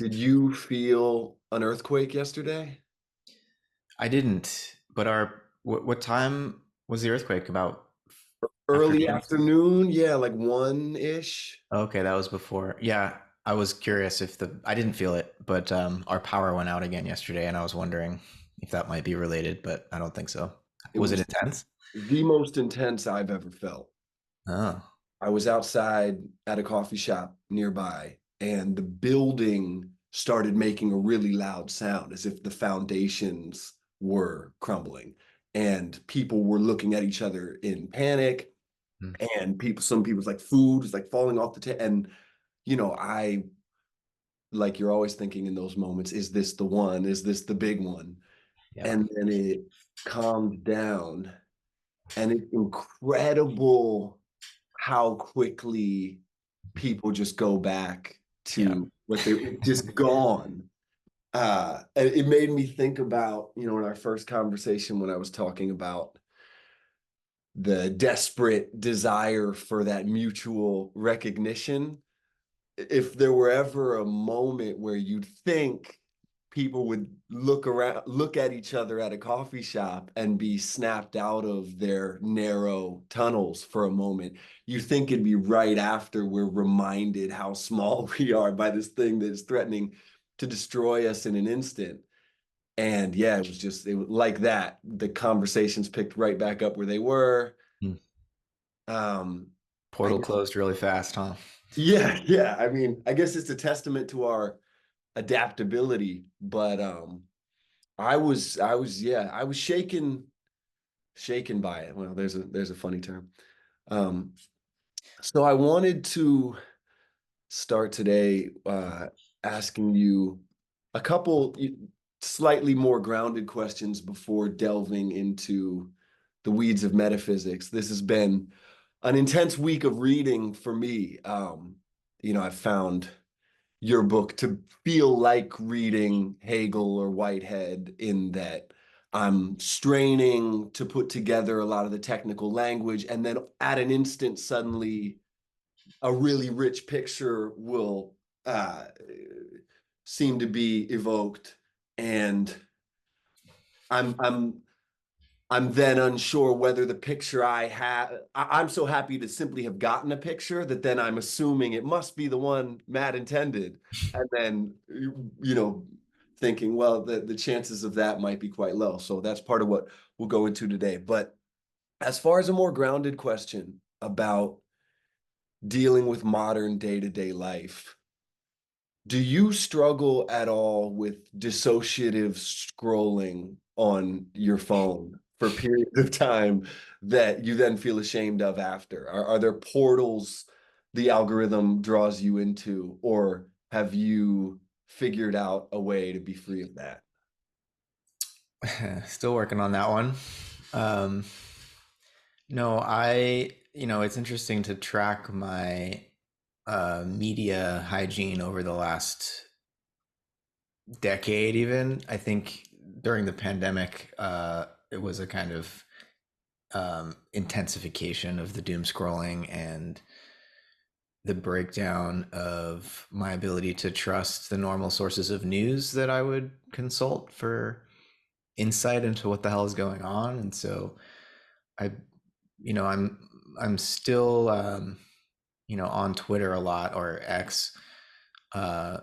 Did you feel an earthquake yesterday? I didn't, but what time was the earthquake? About Early afternoon? afternoon, yeah, like one-ish. Okay, that was before. Yeah, I was curious if I didn't feel it, but our power went out again yesterday, and I was wondering if that might be related, but I don't think so. It Was it was intense? the most intense I've ever felt. Oh, I was outside at a coffee shop nearby, and the building started making a really loud sound as if the foundations were crumbling. And people were looking at each other in panic. hmm. And some people's like food was like falling off the table. And, I like you're always thinking in those moments, is this the one? Is this the big one? Yeah, And then it calmed down, and it's incredible how quickly people just go back yeah. to what they just gone. And it made me think about, in our first conversation when I was talking about the desperate desire for that mutual recognition. If there were ever a moment where you'd think people would look at each other at a coffee shop and be snapped out of their narrow tunnels for a moment, you think it'd be right after we're reminded how small we are by this thing that is threatening to destroy us in an instant. And yeah, it was like that. The conversations picked right back up where they were. Hmm. Um, I Portal closed really fast, huh? Yeah, yeah. I mean, I guess it's a testament to our adaptability, but I was shaken by it. Well, there's a funny term. Um, so I wanted to start today asking you a couple slightly more grounded questions before delving into the weeds of metaphysics. This has been an intense week of reading for me. I've found your book to feel like reading Hegel or Whitehead in that I'm straining to put together a lot of the technical language, and then at an instant, suddenly a really rich picture will seem to be evoked, and I'm I'm I'm then unsure whether the picture I have, I'm so happy to simply have gotten a picture that then I'm assuming it must be the one Matt intended. And then, thinking, well, the chances of that might be quite low. So that's part of what we'll go into today. But as far as a more grounded question about dealing with modern day-to-day life, do you struggle at all with dissociative scrolling on your phone for periods of time that you then feel ashamed of after? Are there portals the algorithm draws you into, or have you figured out a way to be free of that? Still working on that one. Um, no, it's interesting to track my media hygiene over the last decade, even. I think during the pandemic, it was a kind of intensification of the doom scrolling and the breakdown of my ability to trust the normal sources of news that I would consult for insight into what the hell is going on. And so I, I'm still, on Twitter a lot, or X, uh,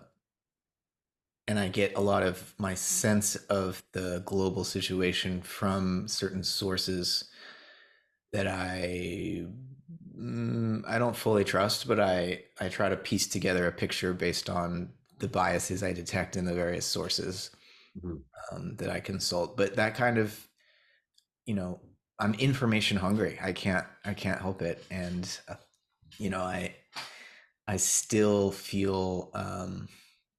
and I get a lot of my sense of the global situation from certain sources that I don't fully trust, but I try to piece together a picture based on the biases I detect in the various sources Mhm. that I consult. But that kind of, you know, I'm information hungry. I can't help it, and you know, I still feel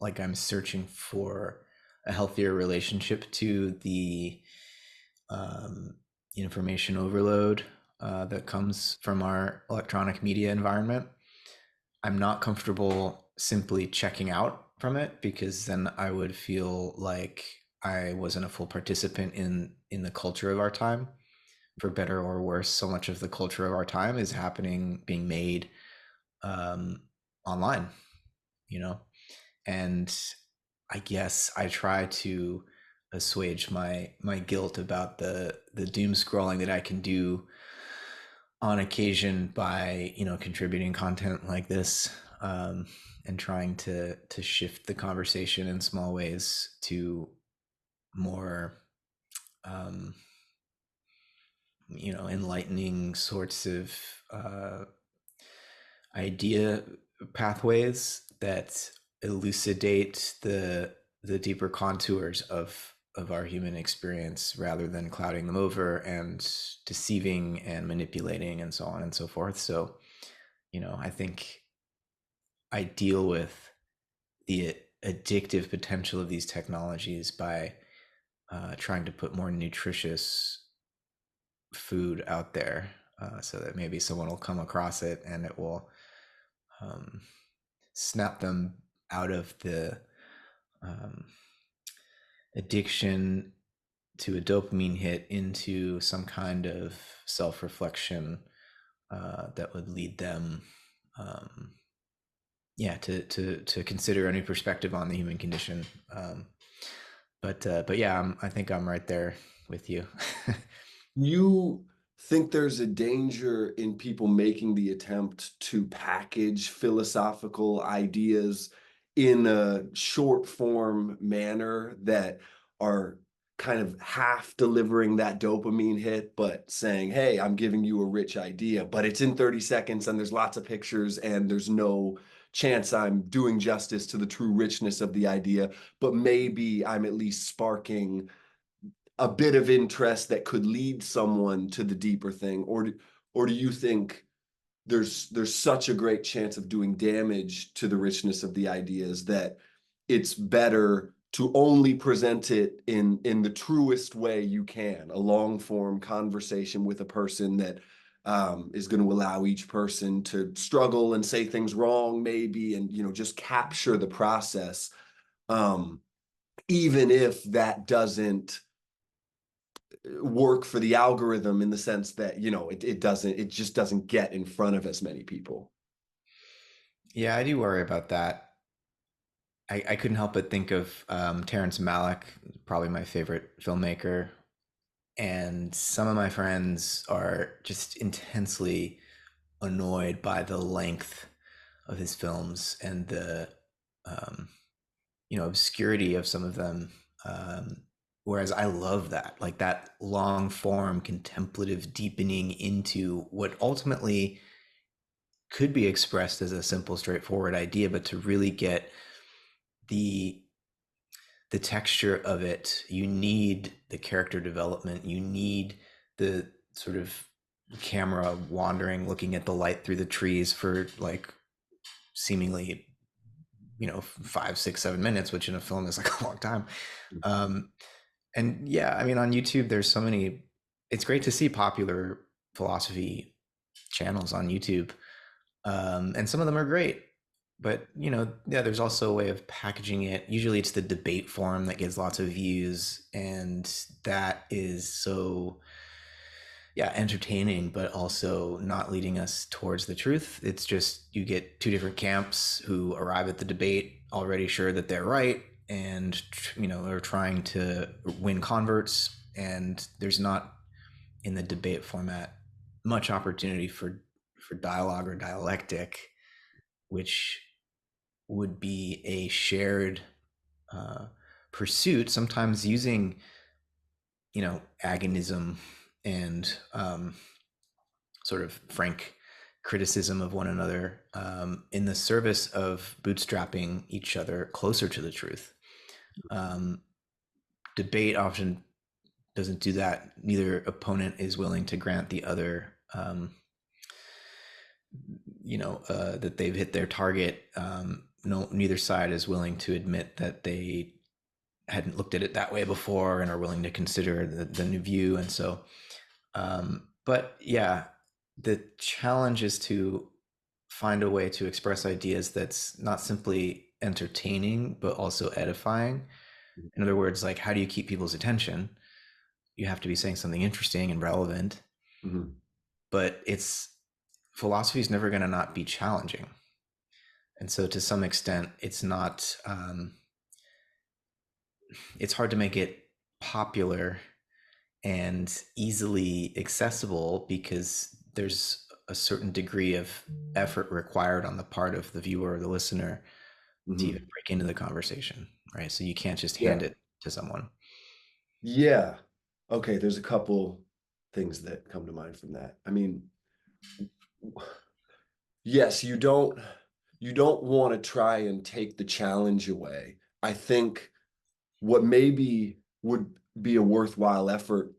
like I'm searching for a healthier relationship to the um, information overload that comes from our electronic media environment. I'm not comfortable simply checking out from it, because then I would feel like I wasn't a full participant in the culture of our time. For better or worse, so much of the culture of our time is being made um, online, you know, and I guess I try to assuage my guilt about the doom scrolling that I can do on occasion by, contributing content like this, and trying to shift the conversation in small ways to more, um, enlightening sorts of uh, idea pathways that elucidate the deeper contours of our human experience rather than clouding them over and deceiving and manipulating and so on and so forth. So, I think I deal with the addictive potential of these technologies by trying to put more nutritious food out there, so that maybe someone will come across it and it will, um, snap them out of the, um, addiction to a dopamine hit into some kind of self reflection, that would lead them, um, yeah, to consider a new perspective on the human condition. But yeah, I think I'm right there with you. You think there's a danger in people making the attempt to package philosophical ideas in a short form manner that are kind of half delivering that dopamine hit, but saying, hey, I'm giving you a rich idea, but it's in 30 seconds and there's lots of pictures and there's no chance I'm doing justice to the true richness of the idea, but maybe I'm at least sparking a bit of interest that could lead someone to the deeper thing, or do you think there's such a great chance of doing damage to the richness of the ideas that it's better to only present it in the truest way you can, a long form conversation with a person that is going to allow each person to struggle and say things wrong maybe, and just capture the process, um, even if that doesn't work for the algorithm in the sense that it just doesn't get in front of as many people. Yeah, I do worry about that. I couldn't help but think of, Terrence Malick, probably my favorite filmmaker, and some of my friends are just intensely annoyed by the length of his films and the, um, obscurity of some of them. Whereas I love that, like that long form contemplative deepening into what ultimately could be expressed as a simple, straightforward idea, but to really get the the texture of it, you need the character development, you need the sort of camera wandering, looking at the light through the trees for like seemingly, 5, 6, 7 minutes, which in a film is like a long time. um and yeah, I mean, on YouTube there's so many, it's great to see popular philosophy channels on YouTube, and some of them are great. But yeah, there's also a way of packaging it. Usually, it's the debate forum that gets lots of views, and that is so, yeah, entertaining, but also not leading us towards the truth. It's just you get two different camps who arrive at the debate already sure that they're right, and are trying to win converts. And there's not, in the debate format, much opportunity for dialogue or dialectic, which would be a shared, uh, pursuit, sometimes using, agonism and, sort of frank criticism of one another, in the service of bootstrapping each other closer to the truth. Um, Debate often doesn't do that. Neither opponent is willing to grant the other, that they've hit their target. No, neither side is willing to admit that they hadn't looked at it that way before and are willing to consider the new view. And so, but yeah, the challenge is to find a way to express ideas that's not simply entertaining, but also edifying. In other words, like, how do you keep people's attention? You have to be saying something interesting and relevant, Mhm. but philosophy is never going to not be challenging. And so to some extent, it's not, it's hard to make it popular and easily accessible because there's a certain degree of effort required on the part of the viewer or the listener to even Mhm. break into the conversation, right? So you can't just hand Yeah. it to someone. Yeah. Okay, there's a couple things that come to mind from that. I mean, yes, you don't want to try and take the challenge away. I think what maybe would be a worthwhile effort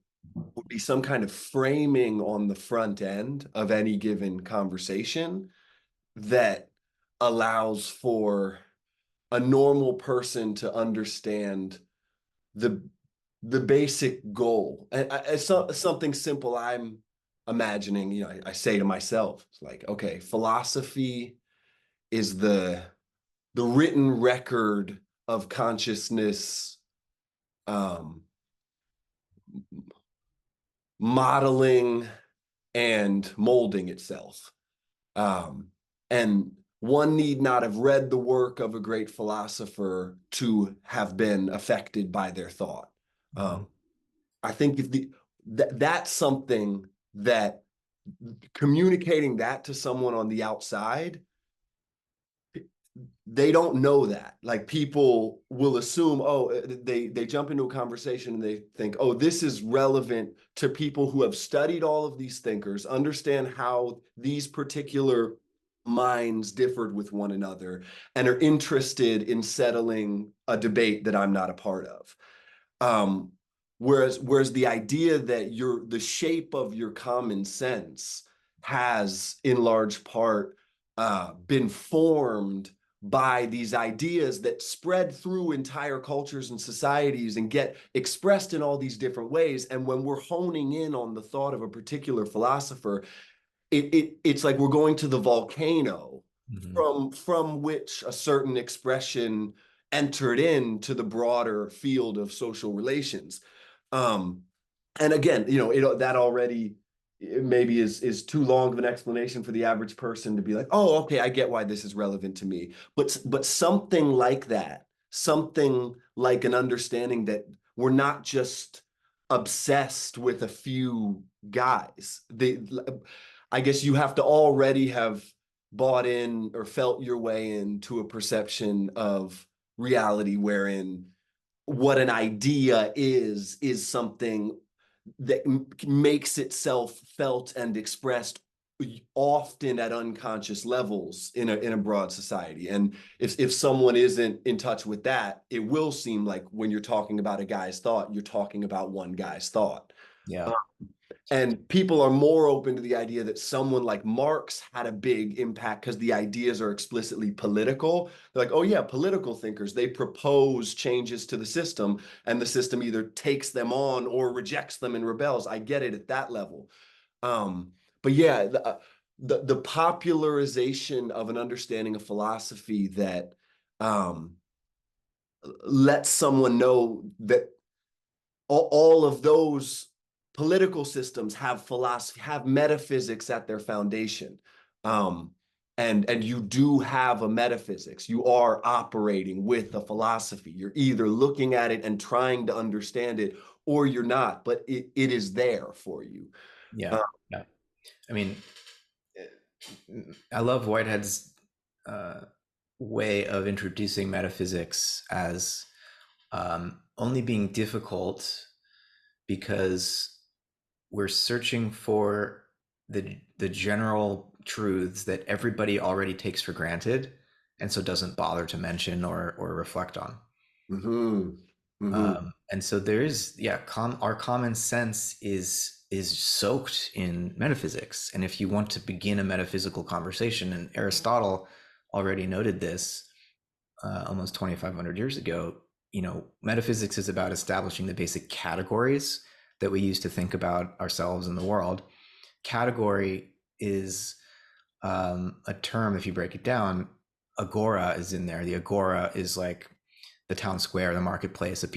would be some kind of framing on the front end of any given conversation that allows for a normal person to understand the the basic goal. And something simple I'm imagining, I say to myself, it's like, okay, philosophy is the written record of consciousness, um, modeling and molding itself. Um, and one need not have read the work of a great philosopher to have been affected by their thought. Mm-hmm. I think if that's something that communicating that to someone on the outside, they don't know that. Like people will assume, oh, they jump into a conversation and they think, oh, this is relevant to people who have studied all of these thinkers, understand how these particular minds differed with one another, and are interested in settling a debate that I'm not a part of. Um, whereas the idea that the shape of your common sense has in large part been formed by these ideas that spread through entire cultures and societies and get expressed in all these different ways. And when we're honing in on the thought of a particular philosopher, it's like we're going to the volcano Mm-hmm. from which a certain expression entered into the broader field of social relations. Um, and again, that already maybe is too long of an explanation for the average person to be like, oh, okay, I get why this is relevant to me. But something like that, something like an understanding that we're not just obsessed with a few guys. I guess you have to already have bought in or felt your way into a perception of reality wherein what an idea is something that makes itself felt and expressed often at unconscious levels in a broad society. And if someone isn't in touch with that, it will seem like when you're talking about a guy's thought, you're talking about one guy's thought. Yeah. And people are more open to the idea that someone like Marx had a big impact because the ideas are explicitly political. They're like, oh yeah, political thinkers, they propose changes to the system, and the system either takes them on or rejects them and rebels. I get it at that level. Um, but yeah, the popularization of an understanding of philosophy that um, lets someone know that all of those political systems have philosophy, have metaphysics at their foundation. Um, and you do have a metaphysics. You are operating with a philosophy. You're either looking at it and trying to understand it, or you're not, but it is there for you. Yeah. Uh, Yeah. I mean, I love Whitehead's way of introducing metaphysics as only being difficult because we're searching for the general truths that everybody already takes for granted, and so doesn't bother to mention or reflect on. mhm, mhm. And so there is, yeah, our common sense is soaked in metaphysics. And if you want to begin a metaphysical conversation, and Aristotle already noted this almost 2,500 years ago, metaphysics is about establishing the basic categories that we use to think about ourselves and the world. Category is a term, if you break it down, agora is in there. The agora is like the town square, the marketplace, a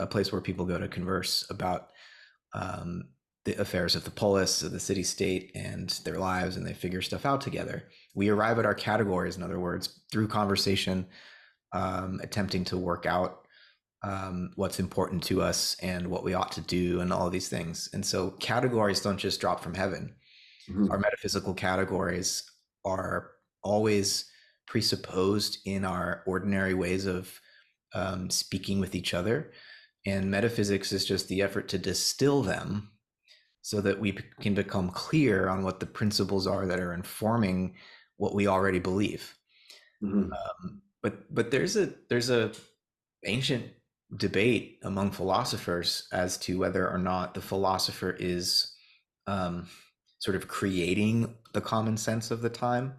place where people go to converse about um, the affairs of the polis, of the city state, and their lives, and they figure stuff out together. We arrive at our categories, in other words, through conversation, attempting to work out what's important to us and what we ought to do and all of these things. And so categories don't just drop from heaven. Our Mhm. metaphysical categories are always presupposed in our ordinary ways of speaking with each other. And metaphysics is just the effort to distill them so that we can become clear on what the principles are that are informing what we already believe. Mhm. But there's a ancient debate among philosophers as to whether or not the philosopher is um, sort of creating the common sense of the time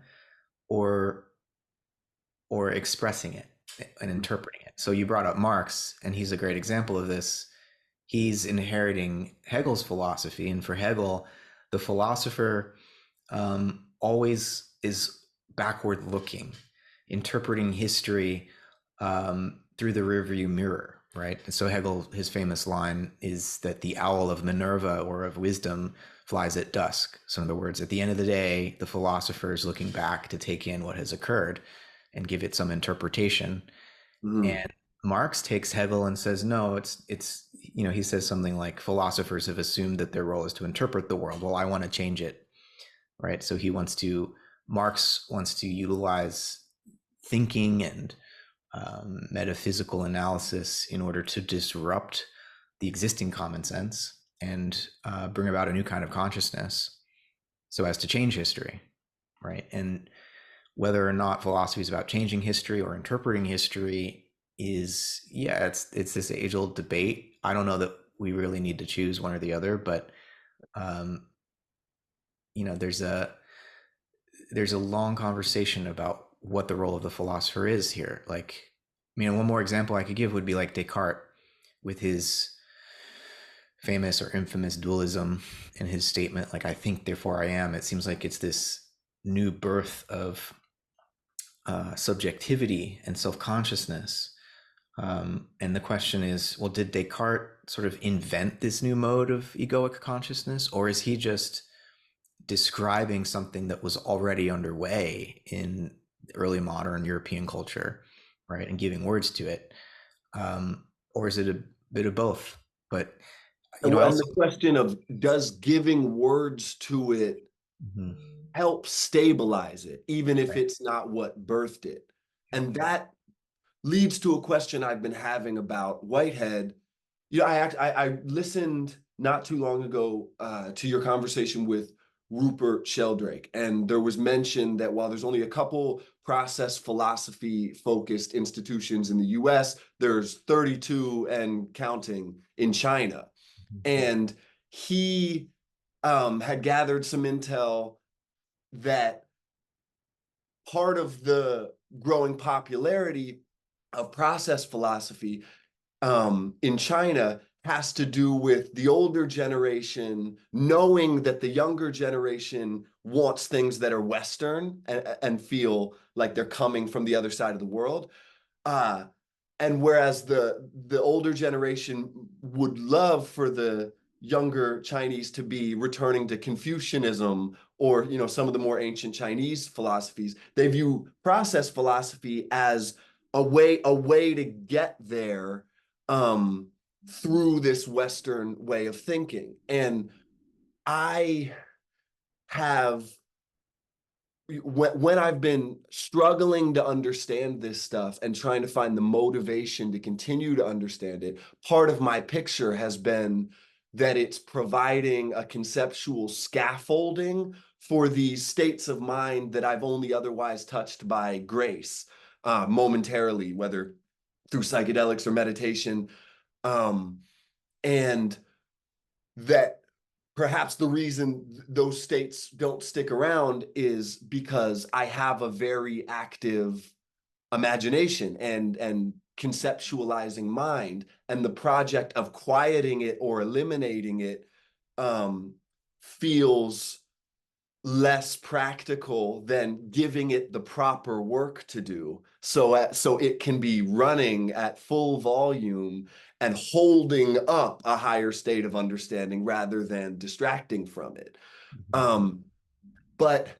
or expressing it and interpreting it. So you brought up Marx, and he's a great example of this. He's inheriting Hegel's philosophy, and for Hegel, the philosopher always is backward looking, interpreting history through the rearview mirror, right? And so Hegel, his famous line is that the owl of Minerva or of wisdom flies at dusk. So in other words, at the end of the day, the philosopher is looking back to take in what has occurred and give it some interpretation. Mhm. And Marx takes Hegel and says, no, it's he says something like philosophers have assumed that their role is to interpret the world. Well, I want to change it, right? So Marx wants to utilize thinking and metaphysical analysis in order to disrupt the existing common sense and bring about a new kind of consciousness so as to change history, right? And whether or not philosophy is about changing history or interpreting history is, yeah, it's this age old debate. I don't know that we really need to choose one or the other, but um, there's a long conversation about what the role of the philosopher is here. Like, one more example I could give would be like Descartes with his famous or infamous dualism and his statement, like, I think, therefore I am. It seems like it's this new birth of subjectivity and self consciousness. And the question is, well, did Descartes sort of invent this new mode of egoic consciousness, or is he just describing something that was already underway in early modern European culture, right, and giving words to it? Or is it a bit of both? But I And also. the question of, does giving words to it Mhm. help stabilize it, even if Right. it's not what birthed it? And that leads to a question I've been having about Whitehead. I listened not too long ago to your conversation with Rupert Sheldrake, and there was mention that while there's only a couple process philosophy focused institutions in the US, there's 32 and counting in China. And he had gathered some intel that part of the growing popularity of process philosophy in China has to do with the older generation knowing that the younger generation wants things that are Western and feel like they're coming from the other side of the world. Uh, and whereas the older generation would love for the younger Chinese to be returning to Confucianism or some of the more ancient Chinese philosophies, they view process philosophy as a way to get there um, through this Western way of thinking. And I have when I've been struggling to understand this stuff and trying to find the motivation to continue to understand it, part of my picture has been that it's providing a conceptual scaffolding for these states of mind that I've only otherwise touched by grace, momentarily, whether through psychedelics or meditation. Um, and that perhaps the reason those states don't stick around is because I have a very active imagination and conceptualizing mind, and the project of quieting it or eliminating it um, feels less practical than giving it the proper work to do so it can be running at full volume and holding up a higher state of understanding rather than distracting from it. Mhm. um but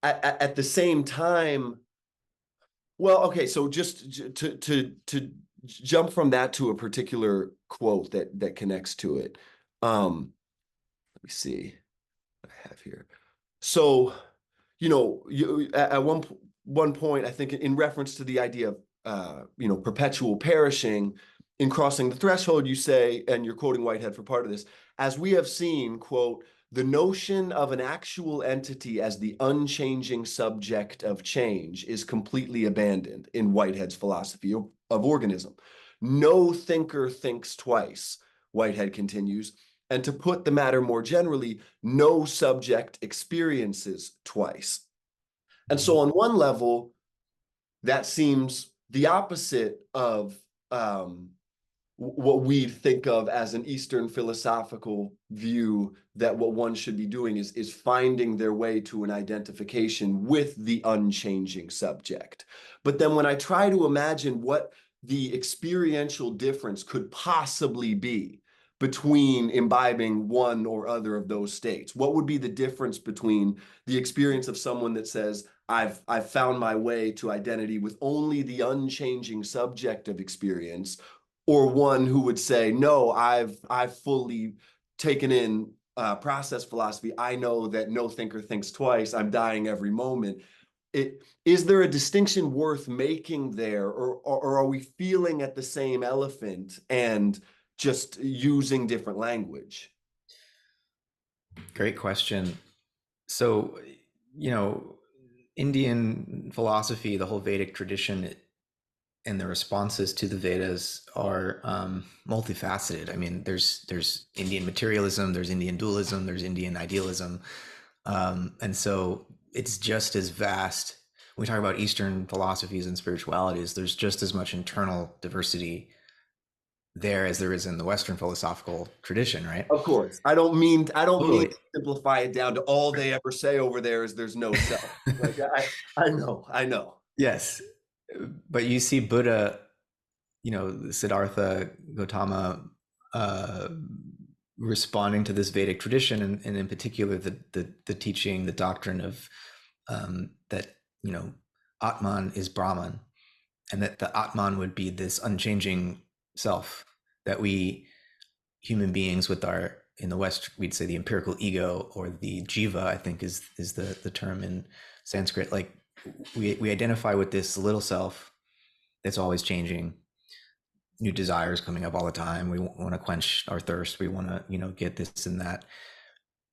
at the same time, well, okay, so just to jump from that to a particular quote that connects to it. Let me see what I have here. So, you at one point, I think in reference to the idea of perpetual perishing, in crossing the threshold, you say, and you're quoting Whitehead for part of this, as we have seen, quote, the notion of an actual entity as the unchanging subject of change is completely abandoned in Whitehead's philosophy of organism. No thinker thinks twice, Whitehead continues, and to put the matter more generally, no subject experiences twice. And so, on one level, that seems the opposite of what we think of as an Eastern philosophical view, that what one should be doing is finding their way to an identification with the unchanging subject. But then when I try to imagine what the experiential difference could possibly be between imbibing one or other of those states, what would be the difference between the experience of someone that says, I've found my way to identity with only the unchanging subject of experience, or one who would say, no, I've fully taken in process philosophy. I know that no thinker thinks twice. I'm dying every moment. Is there a distinction worth making there, or are we feeling at the same elephant and just using different language? Great question. So, you know, Indian philosophy, the whole Vedic tradition, and the responses to the Vedas are multifaceted. I mean, there's Indian materialism, there's Indian dualism, there's Indian idealism, and so it's just as vast. When we talk about Eastern philosophies and spiritualities, there's just as much internal diversity there as there is in the Western philosophical tradition, right? Of course, I don't mean Totally. to simplify it down to all they ever say over there is there's no self. Like I know. Yes, but you see Buddha, Siddhartha Gautama, uh, responding to this Vedic tradition, and in particular the teaching, the doctrine of that Atman is Brahman, and that the Atman would be this unchanging self that we human beings with our, in the West we'd say the empirical ego, or the jiva, I think is the term in Sanskrit. Like we identify with this little self that's always changing, new desires coming up all the time. We want to quench our thirst. We want to, get this and that.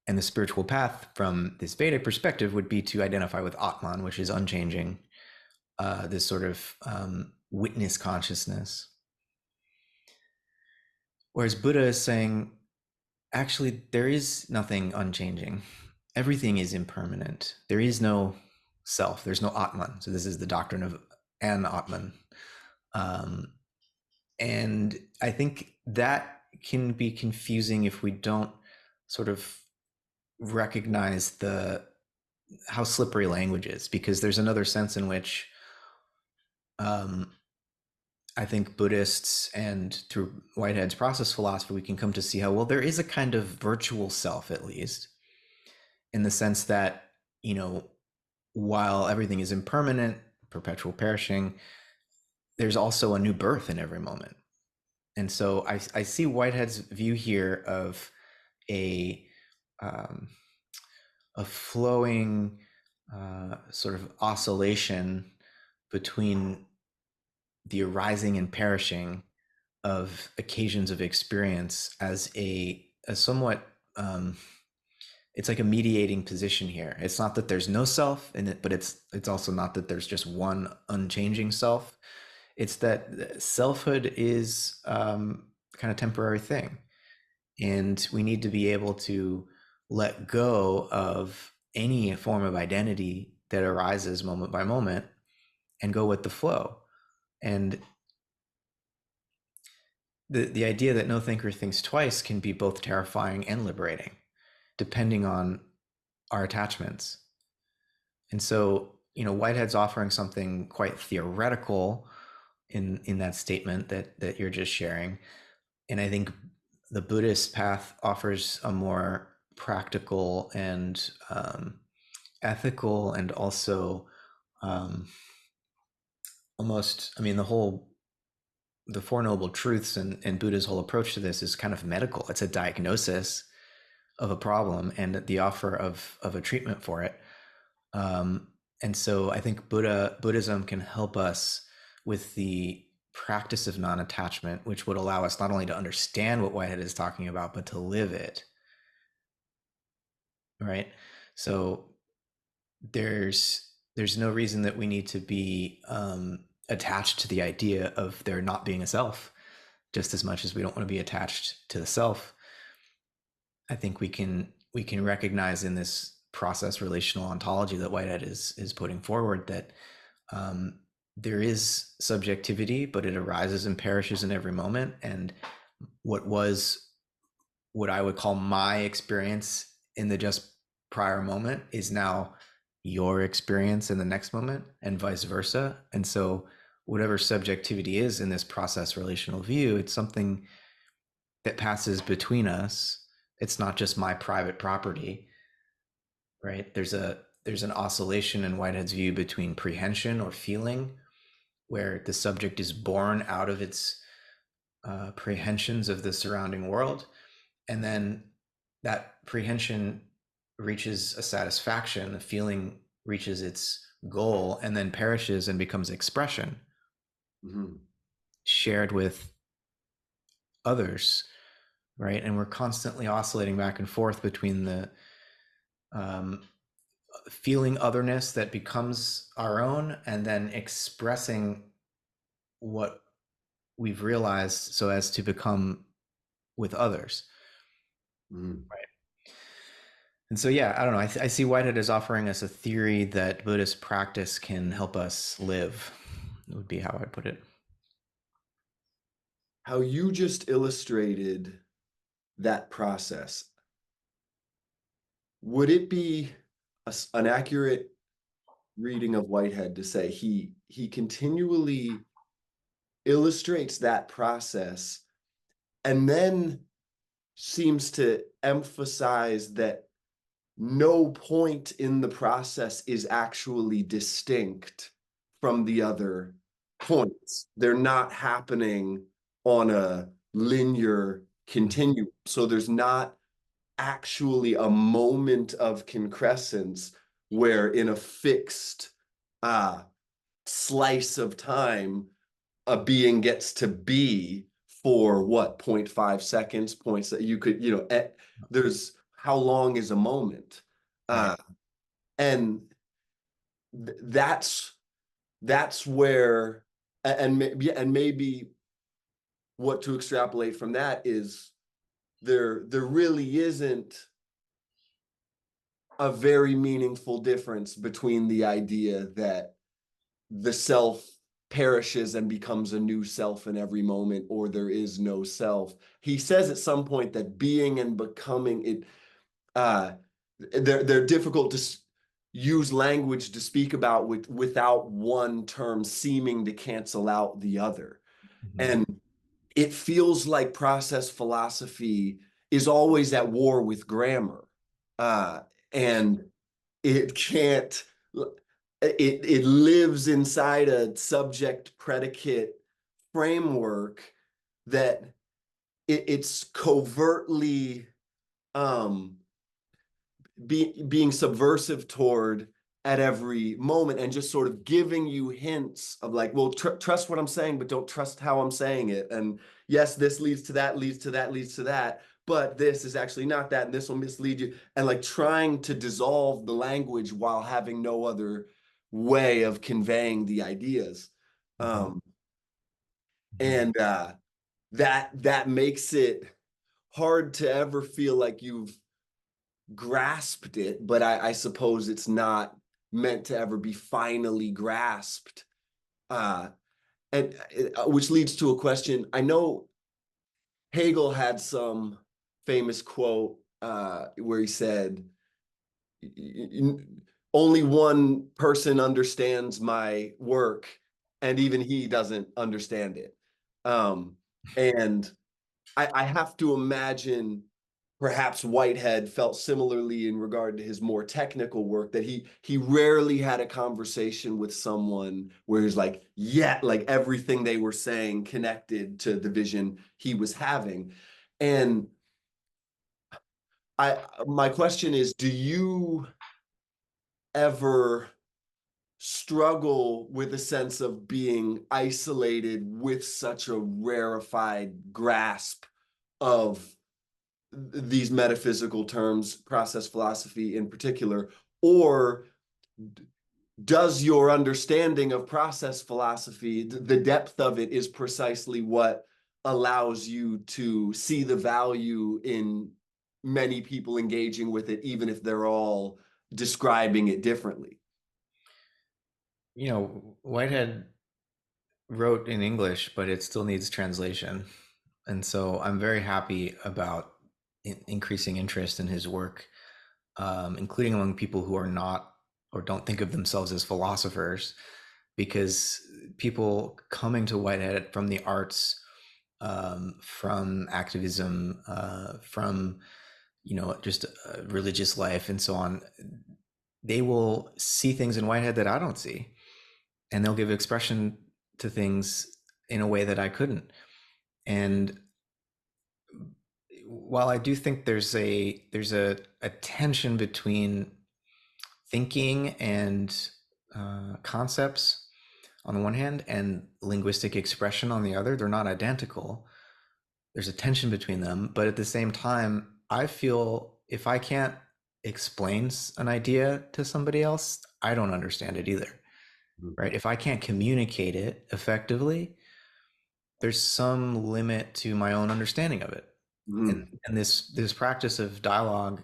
And the spiritual path from this Vedic perspective would be to identify with Atman, which is unchanging, this sort of witness consciousness. Whereas Buddha is saying, actually, there is nothing unchanging. Everything is impermanent. There is no self. There's no Atman. So this is the doctrine of anatman. And I think that can be confusing if we don't sort of recognize how slippery language is, because there's another sense in which I think Buddhists, and through Whitehead's process philosophy, we can come to see how, well, there is a kind of virtual self, at least, in the sense that, while everything is impermanent, perpetual perishing, there's also a new birth in every moment. And so I see Whitehead's view here of a flowing sort of oscillation between the arising and perishing of occasions of experience as a somewhat it's like a mediating position here. It's not that there's no self in it, but it's also not that there's just one unchanging self. It's that selfhood is kind of temporary thing, and we need to be able to let go of any form of identity that arises moment by moment and go with the flow. And the idea that no thinker thinks twice can be both terrifying and liberating, depending on our attachments. And so, Whitehead's offering something quite theoretical in that statement that you're just sharing. And I think the Buddhist path offers a more practical and ethical, and also almost, I mean, the whole the Four Noble Truths and Buddha's whole approach to this is kind of medical. It's a diagnosis of a problem and the offer of a treatment for it. And so I think Buddhism can help us with the practice of non-attachment, which would allow us not only to understand what Whitehead is talking about, but to live it. Right? So there's no reason that we need to be attached to the idea of there not being a self, just as much as we don't want to be attached to the self. I think we can recognize in this process relational ontology that Whitehead is putting forward that there is subjectivity, but it arises and perishes in every moment. And what I would call my experience in the just prior moment is now your experience in the next moment, and vice versa. And so whatever subjectivity is in this process relational view, it's something that passes between us. It's not just my private property, right? There's an oscillation in Whitehead's view between prehension or feeling, where the subject is born out of its prehensions of the surrounding world, and then that prehension reaches a satisfaction, the feeling reaches its goal, and then perishes and becomes expression, shared with others, right? And we're constantly oscillating back and forth between the feeling otherness that becomes our own, and then expressing what we've realized so as to become with others. Right. And so, yeah, I don't know. I see Whitehead as offering us a theory that Buddhist practice can help us live. It would be how I'd put it. How you just illustrated that process, would it be an accurate reading of Whitehead to say he continually illustrates that process and then seems to emphasize that no point in the process is actually distinct from the other points? They're not happening on a linear continuum. So there's not actually a moment of concrescence where in a fixed slice of time, a being gets to be for what, 0.5 seconds, points that you could, there's how long is a moment? Right. And that's where, and maybe what to extrapolate from that is there really isn't a very meaningful difference between the idea that the self perishes and becomes a new self in every moment, or there is no self. He says at some point that being and becoming it, they're difficult to use language to speak about without one term seeming to cancel out the other. And it feels like process philosophy is always at war with grammar. And it can't, it lives inside a subject predicate framework that it's covertly being subversive toward at every moment, and just sort of giving you hints of like, well, trust what I'm saying, but don't trust how I'm saying it. And yes, this leads to that, leads to that, leads to that, but this is actually not that, and this will mislead you. And like trying to dissolve the language while having no other way of conveying the ideas. And that makes it hard to ever feel like you've grasped it, but I suppose it's not meant to ever be finally grasped. And which leads to a question. I know Hegel had some famous quote where he said, only one person understands my work, and even he doesn't understand it. And I have to imagine perhaps Whitehead felt similarly in regard to his more technical work, that he rarely had a conversation with someone where he's like, yeah, like everything they were saying connected to the vision he was having. And my question is, do you ever struggle with a sense of being isolated with such a rarefied grasp of these metaphysical terms, process philosophy in particular, or does your understanding of process philosophy, the depth of it is precisely what allows you to see the value in many people engaging with it, even if they're all describing it differently? You know, Whitehead wrote in English, but it still needs translation. And so I'm very happy about increasing interest in his work, including among people who are not or don't think of themselves as philosophers, because people coming to Whitehead from the arts, from activism, from just religious life and so on, they will see things in Whitehead that I don't see, and they'll give expression to things in a way that I couldn't. And while I do think there's a tension between thinking and concepts on the one hand and linguistic expression on the other, they're not identical. There's a tension between them, but at the same time, I feel if I can't explain an idea to somebody else, I don't understand it either. Right? If I can't communicate it effectively, there's some limit to my own understanding of it. And, Mm-hmm. and this practice of dialogue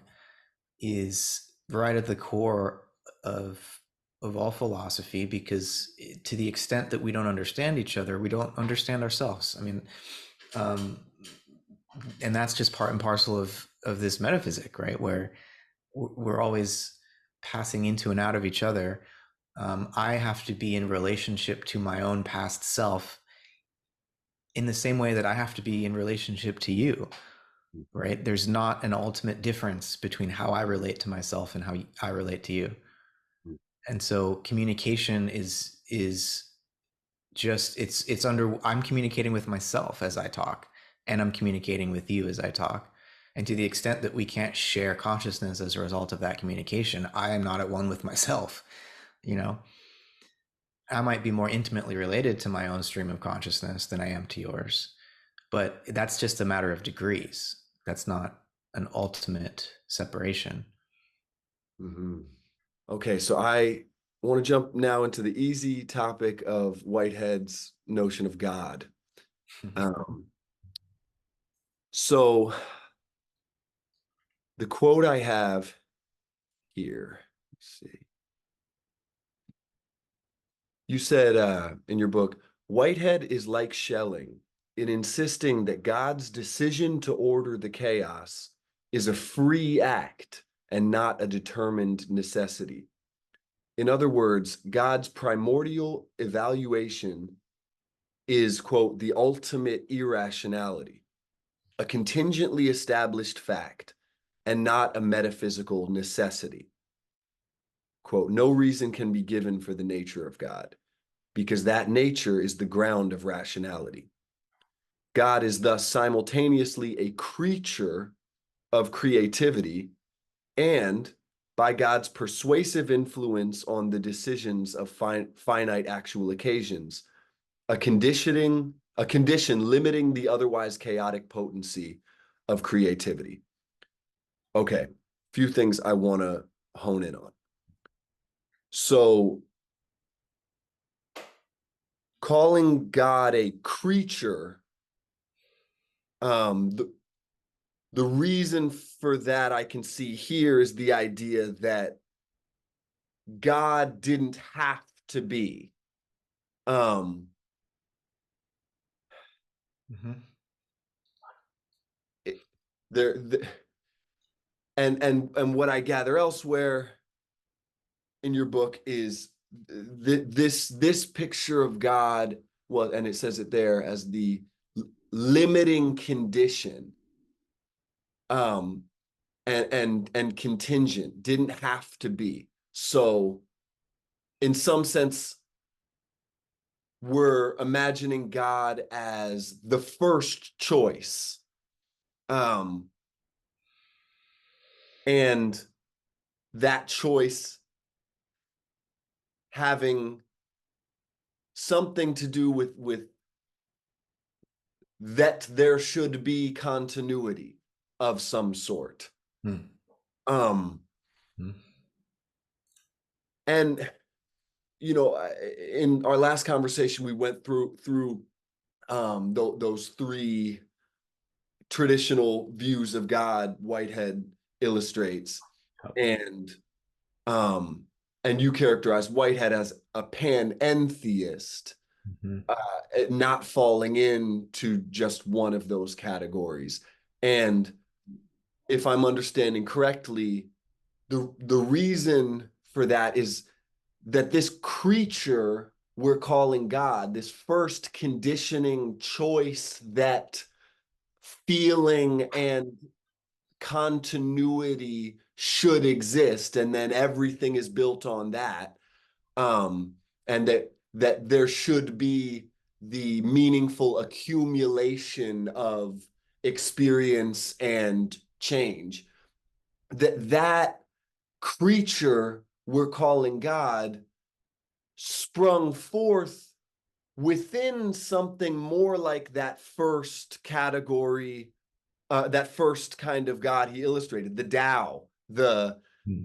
is right at the core of all philosophy, because to the extent that we don't understand each other, we don't understand ourselves. I mean, um, and that's just part and parcel of this metaphysic, right? Where we're always passing into and out of each other. I have to be in relationship to my own past self in the same way that I have to be in relationship to you, right? There's not an ultimate difference between how I relate to myself and how I relate to you. And so communication is just it's under I'm communicating with myself as I talk, and I'm communicating with you as I talk. And to the extent that we can't share consciousness as a result of that communication, I am not at one with myself, you know. I might be more intimately related to my own stream of consciousness than I am to yours, but that's just a matter of degrees. That's not an ultimate separation. Mm-hmm. Okay, so I want to jump now into the easy topic of Whitehead's notion of God. Um, so the quote I have here, let's see. You said in your book, Whitehead is like Schelling in insisting that God's decision to order the chaos is a free act and not a determined necessity. In other words, God's primordial evaluation is, quote, the ultimate irrationality, a contingently established fact, and not a metaphysical necessity. Quote, no reason can be given for the nature of God, because that nature is the ground of rationality. God is thus simultaneously a creature of creativity and, by God's persuasive influence on the decisions of finite actual occasions, a condition limiting the otherwise chaotic potency of creativity. Okay, few things I want to hone in on. So, calling God a creature, the reason for that I can see here is the idea that God didn't have to be. Um, Mm-hmm. it, there, and what I gather elsewhere in your book is this picture of God, well, and it says it there as the limiting condition, and contingent, didn't have to be. So in some sense, we're imagining God as the first choice. And that choice having something to do with that there should be continuity of some sort. Hmm. Um, Hmm. and you know, in our last conversation, we went through those three traditional views of God Whitehead illustrates, and um, and you characterize Whitehead as a panentheist, Mhm. not falling into just one of those categories. And if I'm understanding correctly, the reason for that is that this creature we're calling God, this first conditioning choice, that feeling and continuity should exist, and then everything is built on that, um, and that there should be the meaningful accumulation of experience and change. That creature we're calling God sprung forth within something more like that first category, that first kind of God he illustrated, the Tao, the Hmm.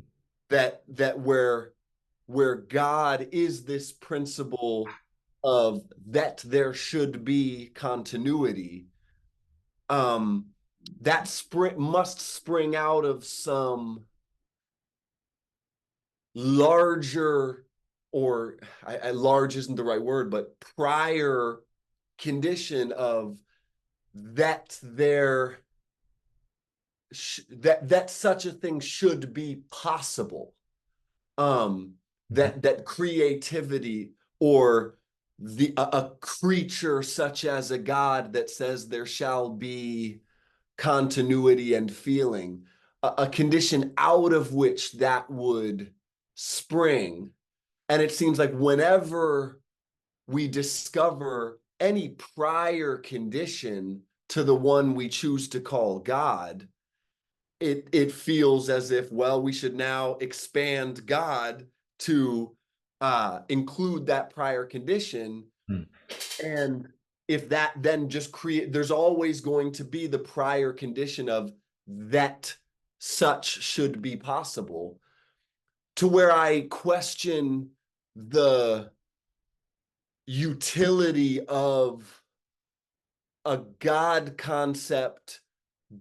that where God is this principle of that there should be continuity. Um, that must spring out of some larger, or large isn't the right word, but prior condition of that there that such a thing should be possible. um Mhm. that creativity, or a creature such as a God that says there shall be continuity and feeling, a condition out of which that would spring. And it seems like whenever we discover any prior condition to the one we choose to call God, it feels as if, well, we should now expand God to include that prior condition. Hmm. And if that then just there's always going to be the prior condition of that such should be possible, to where I question the utility of a God concept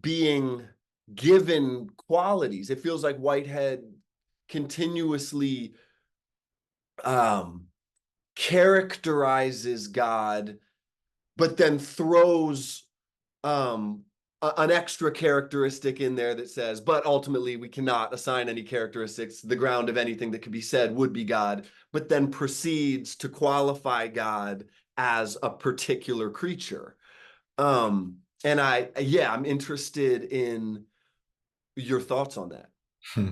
being given qualities. It feels like Whitehead continuously um, characterizes God, but then throws an extra characteristic in there that says, but ultimately we cannot assign any characteristics. The ground of anything that could be said would be God, but then proceeds to qualify God as a particular creature. And I'm interested in your thoughts on that. Hmm.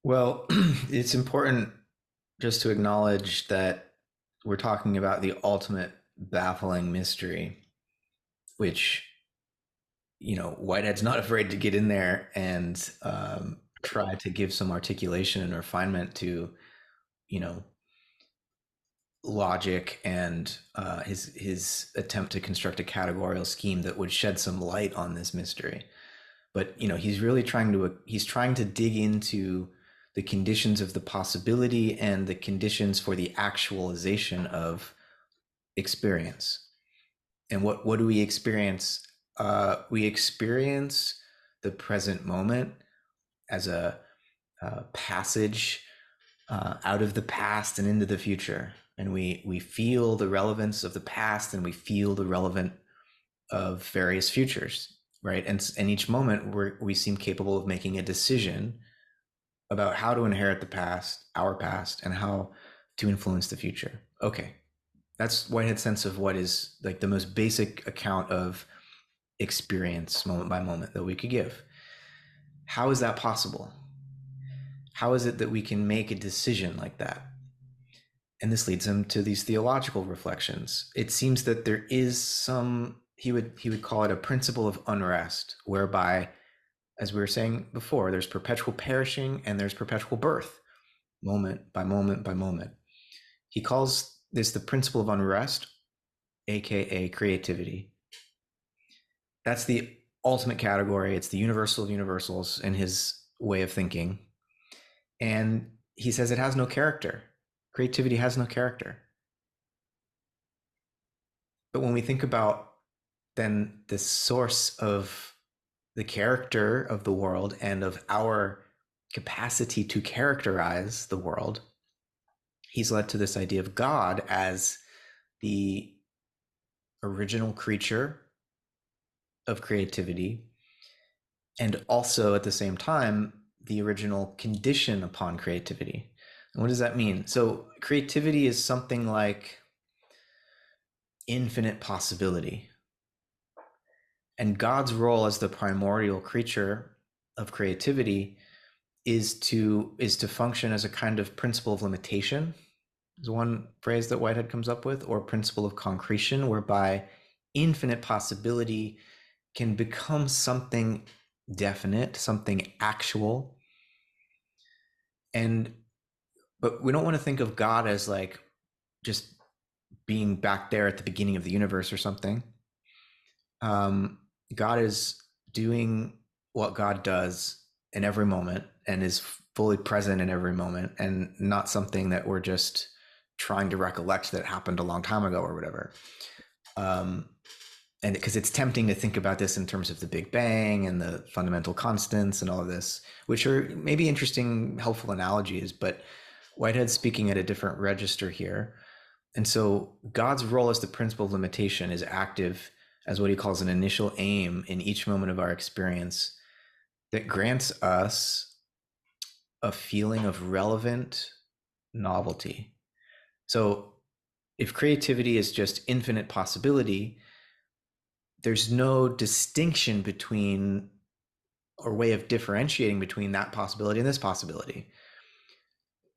Well, it's important just to acknowledge that we're talking about the ultimate baffling mystery, which, Whitehead's not afraid to get in there and try to give some articulation and refinement to, you know, logic and his attempt to construct a categorical scheme that would shed some light on this mystery. But he's really trying to dig into the conditions of the possibility and the conditions for the actualization of experience. And what do we experience? We experience the present moment as a passage out of the past and into the future, and we feel the relevance of the past, and we feel the relevance of various futures, right? And each moment we seem capable of making a decision about how to inherit the past, our past, and how to influence the future. Okay, that's Whitehead's sense of what is like the most basic account of experience moment by moment that we could give. How is that possible? How is it that we can make a decision like that? And this leads him to these theological reflections. It seems that there is some, he would call it a principle of unrest, whereby, as we were saying before, there's perpetual perishing and there's perpetual birth, moment by moment by moment. He calls this the principle of unrest, aka creativity. That's the ultimate category. It's the universal of universals in his way of thinking. And he says it has no character. Creativity has no character. But when we think about then the source of the character of the world and of our capacity to characterize the world, he's led to this idea of God as the original creature of creativity, and also at the same time, the original condition upon creativity. And what does that mean? So creativity is something like infinite possibility. And God's role as the primordial creature of creativity is to function as a kind of principle of limitation, is one phrase that Whitehead comes up with, or principle of concretion, whereby infinite possibility can become something definite, something actual. But we don't want to think of God as like just being back there at the beginning of the universe or something. God is doing what God does in every moment and is fully present in every moment, and not something that we're just trying to recollect that happened a long time ago or whatever. And because it's tempting to think about this in terms of the Big Bang and the fundamental constants and all of this, which are maybe interesting, helpful analogies, but Whitehead's speaking at a different register here. And so God's role as the principle of limitation is active as what he calls an initial aim in each moment of our experience that grants us a feeling of relevant novelty. So if creativity is just infinite possibility, there's no distinction between, or way of differentiating between that possibility and this possibility.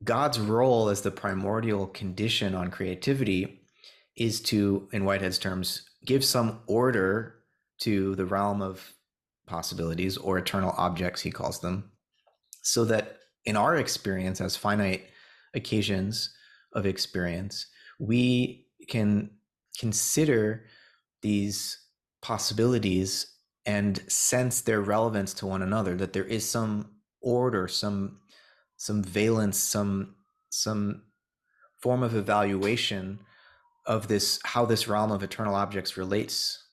God's role as the primordial condition on creativity is to, in Whitehead's terms, give some order to the realm of possibilities, or eternal objects, he calls them, so that in our experience as finite occasions of experience, we can consider these possibilities and sense their relevance to one another, that there is some order, some valence, some form of evaluation of this, how this realm of eternal objects relates,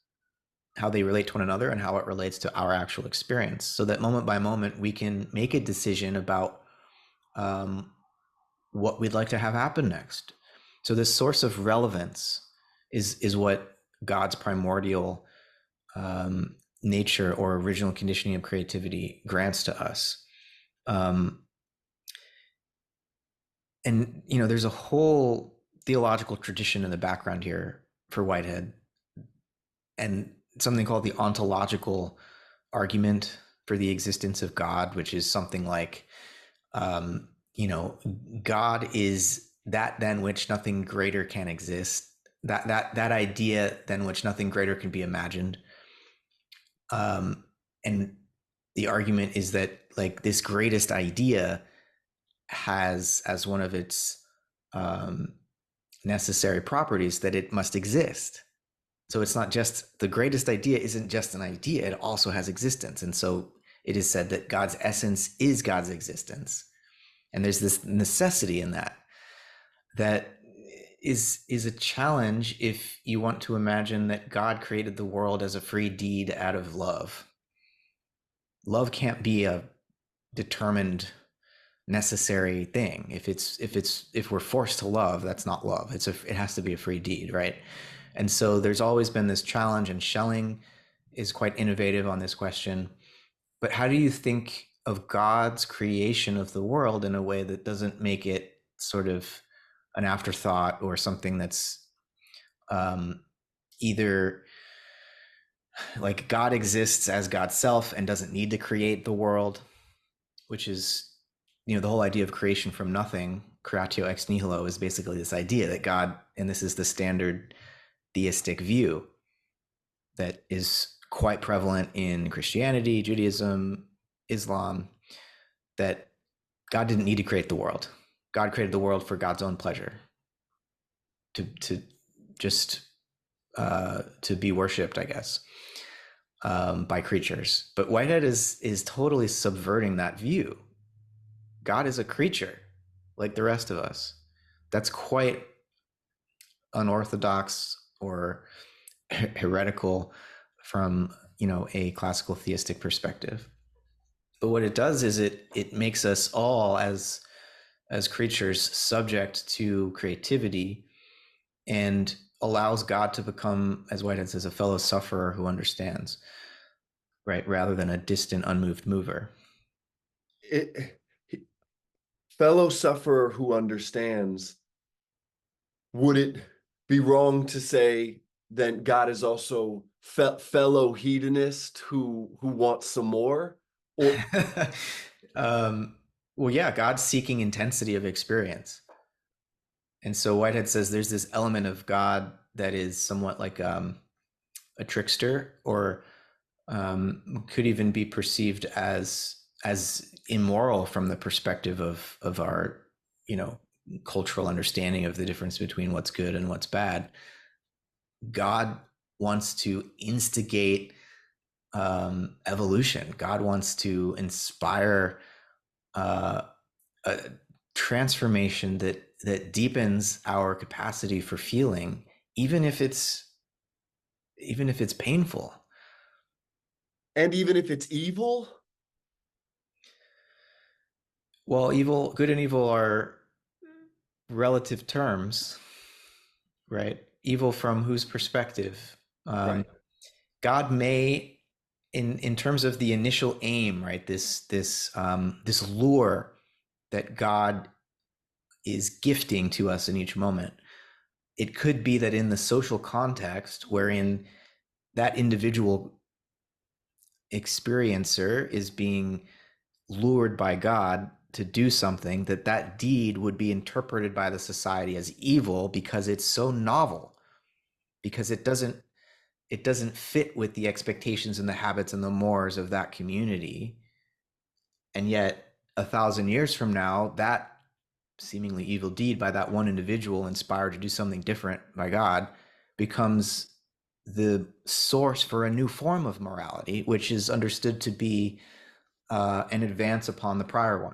how they relate to one another, and how it relates to our actual experience, so that moment by moment we can make a decision about what we'd like to have happen next. So this source of relevance is what God's primordial nature or original conditioning of creativity grants to us. And there's a whole theological tradition in the background here for Whitehead, and something called the ontological argument for the existence of God, which is something like, God is that than which nothing greater can exist, that idea than which nothing greater can be imagined. And the argument is that, like, this greatest idea has as one of its necessary properties that it must exist. So it's not just, the greatest idea isn't just an idea, it also has existence. And so it is said that God's essence is God's existence. And there's this necessity in that is a challenge if you want to imagine that God created the world as a free deed out of love. Love can't be a determined, necessary thing. If we're forced to love, that's not love. It has to be a free deed, right? And so there's always been this challenge, and Schelling is quite innovative on this question. But how do you think of God's creation of the world in a way that doesn't make it sort of an afterthought, or something that's either like God exists as God's self and doesn't need to create the world, which is, the whole idea of creation from nothing, creatio ex nihilo, is basically this idea that God, and this is the standard theistic view that is quite prevalent in Christianity, Judaism, Islam, that God didn't need to create the world. God created the world for God's own pleasure, to just to be worshipped, I guess, by creatures. But Whitehead is totally subverting that view. God is a creature like the rest of us. That's quite unorthodox or heretical from a classical theistic perspective. But what it does is it makes us all as creatures subject to creativity, and allows God to become, as Whitehead says, a fellow sufferer who understands, right, rather than a distant, unmoved mover. It, fellow sufferer who understands, would it be wrong to say then God is also fellow hedonist who wants some more? Or um, well, yeah, God's seeking intensity of experience. And so Whitehead says there's this element of God that is somewhat like a trickster, or could even be perceived as immoral from the perspective of our cultural understanding of the difference between what's good and what's bad. God wants to instigate evolution. God wants to inspire a transformation that deepens our capacity for feeling, even if it's painful. and even if it's evil? Well, good and evil are relative terms, right? Evil from whose perspective? Right. God may, in terms of the initial aim, right? This lure that God is gifting to us in each moment. It could be that in the social context wherein that individual experiencer is being lured by God to do something, that deed would be interpreted by the society as evil because it's so novel, because it doesn't fit with the expectations and the habits and the mores of that community. And yet 1,000 years from now, that seemingly evil deed by that one individual inspired to do something different by God becomes the source for a new form of morality, which is understood to be an advance upon the prior one.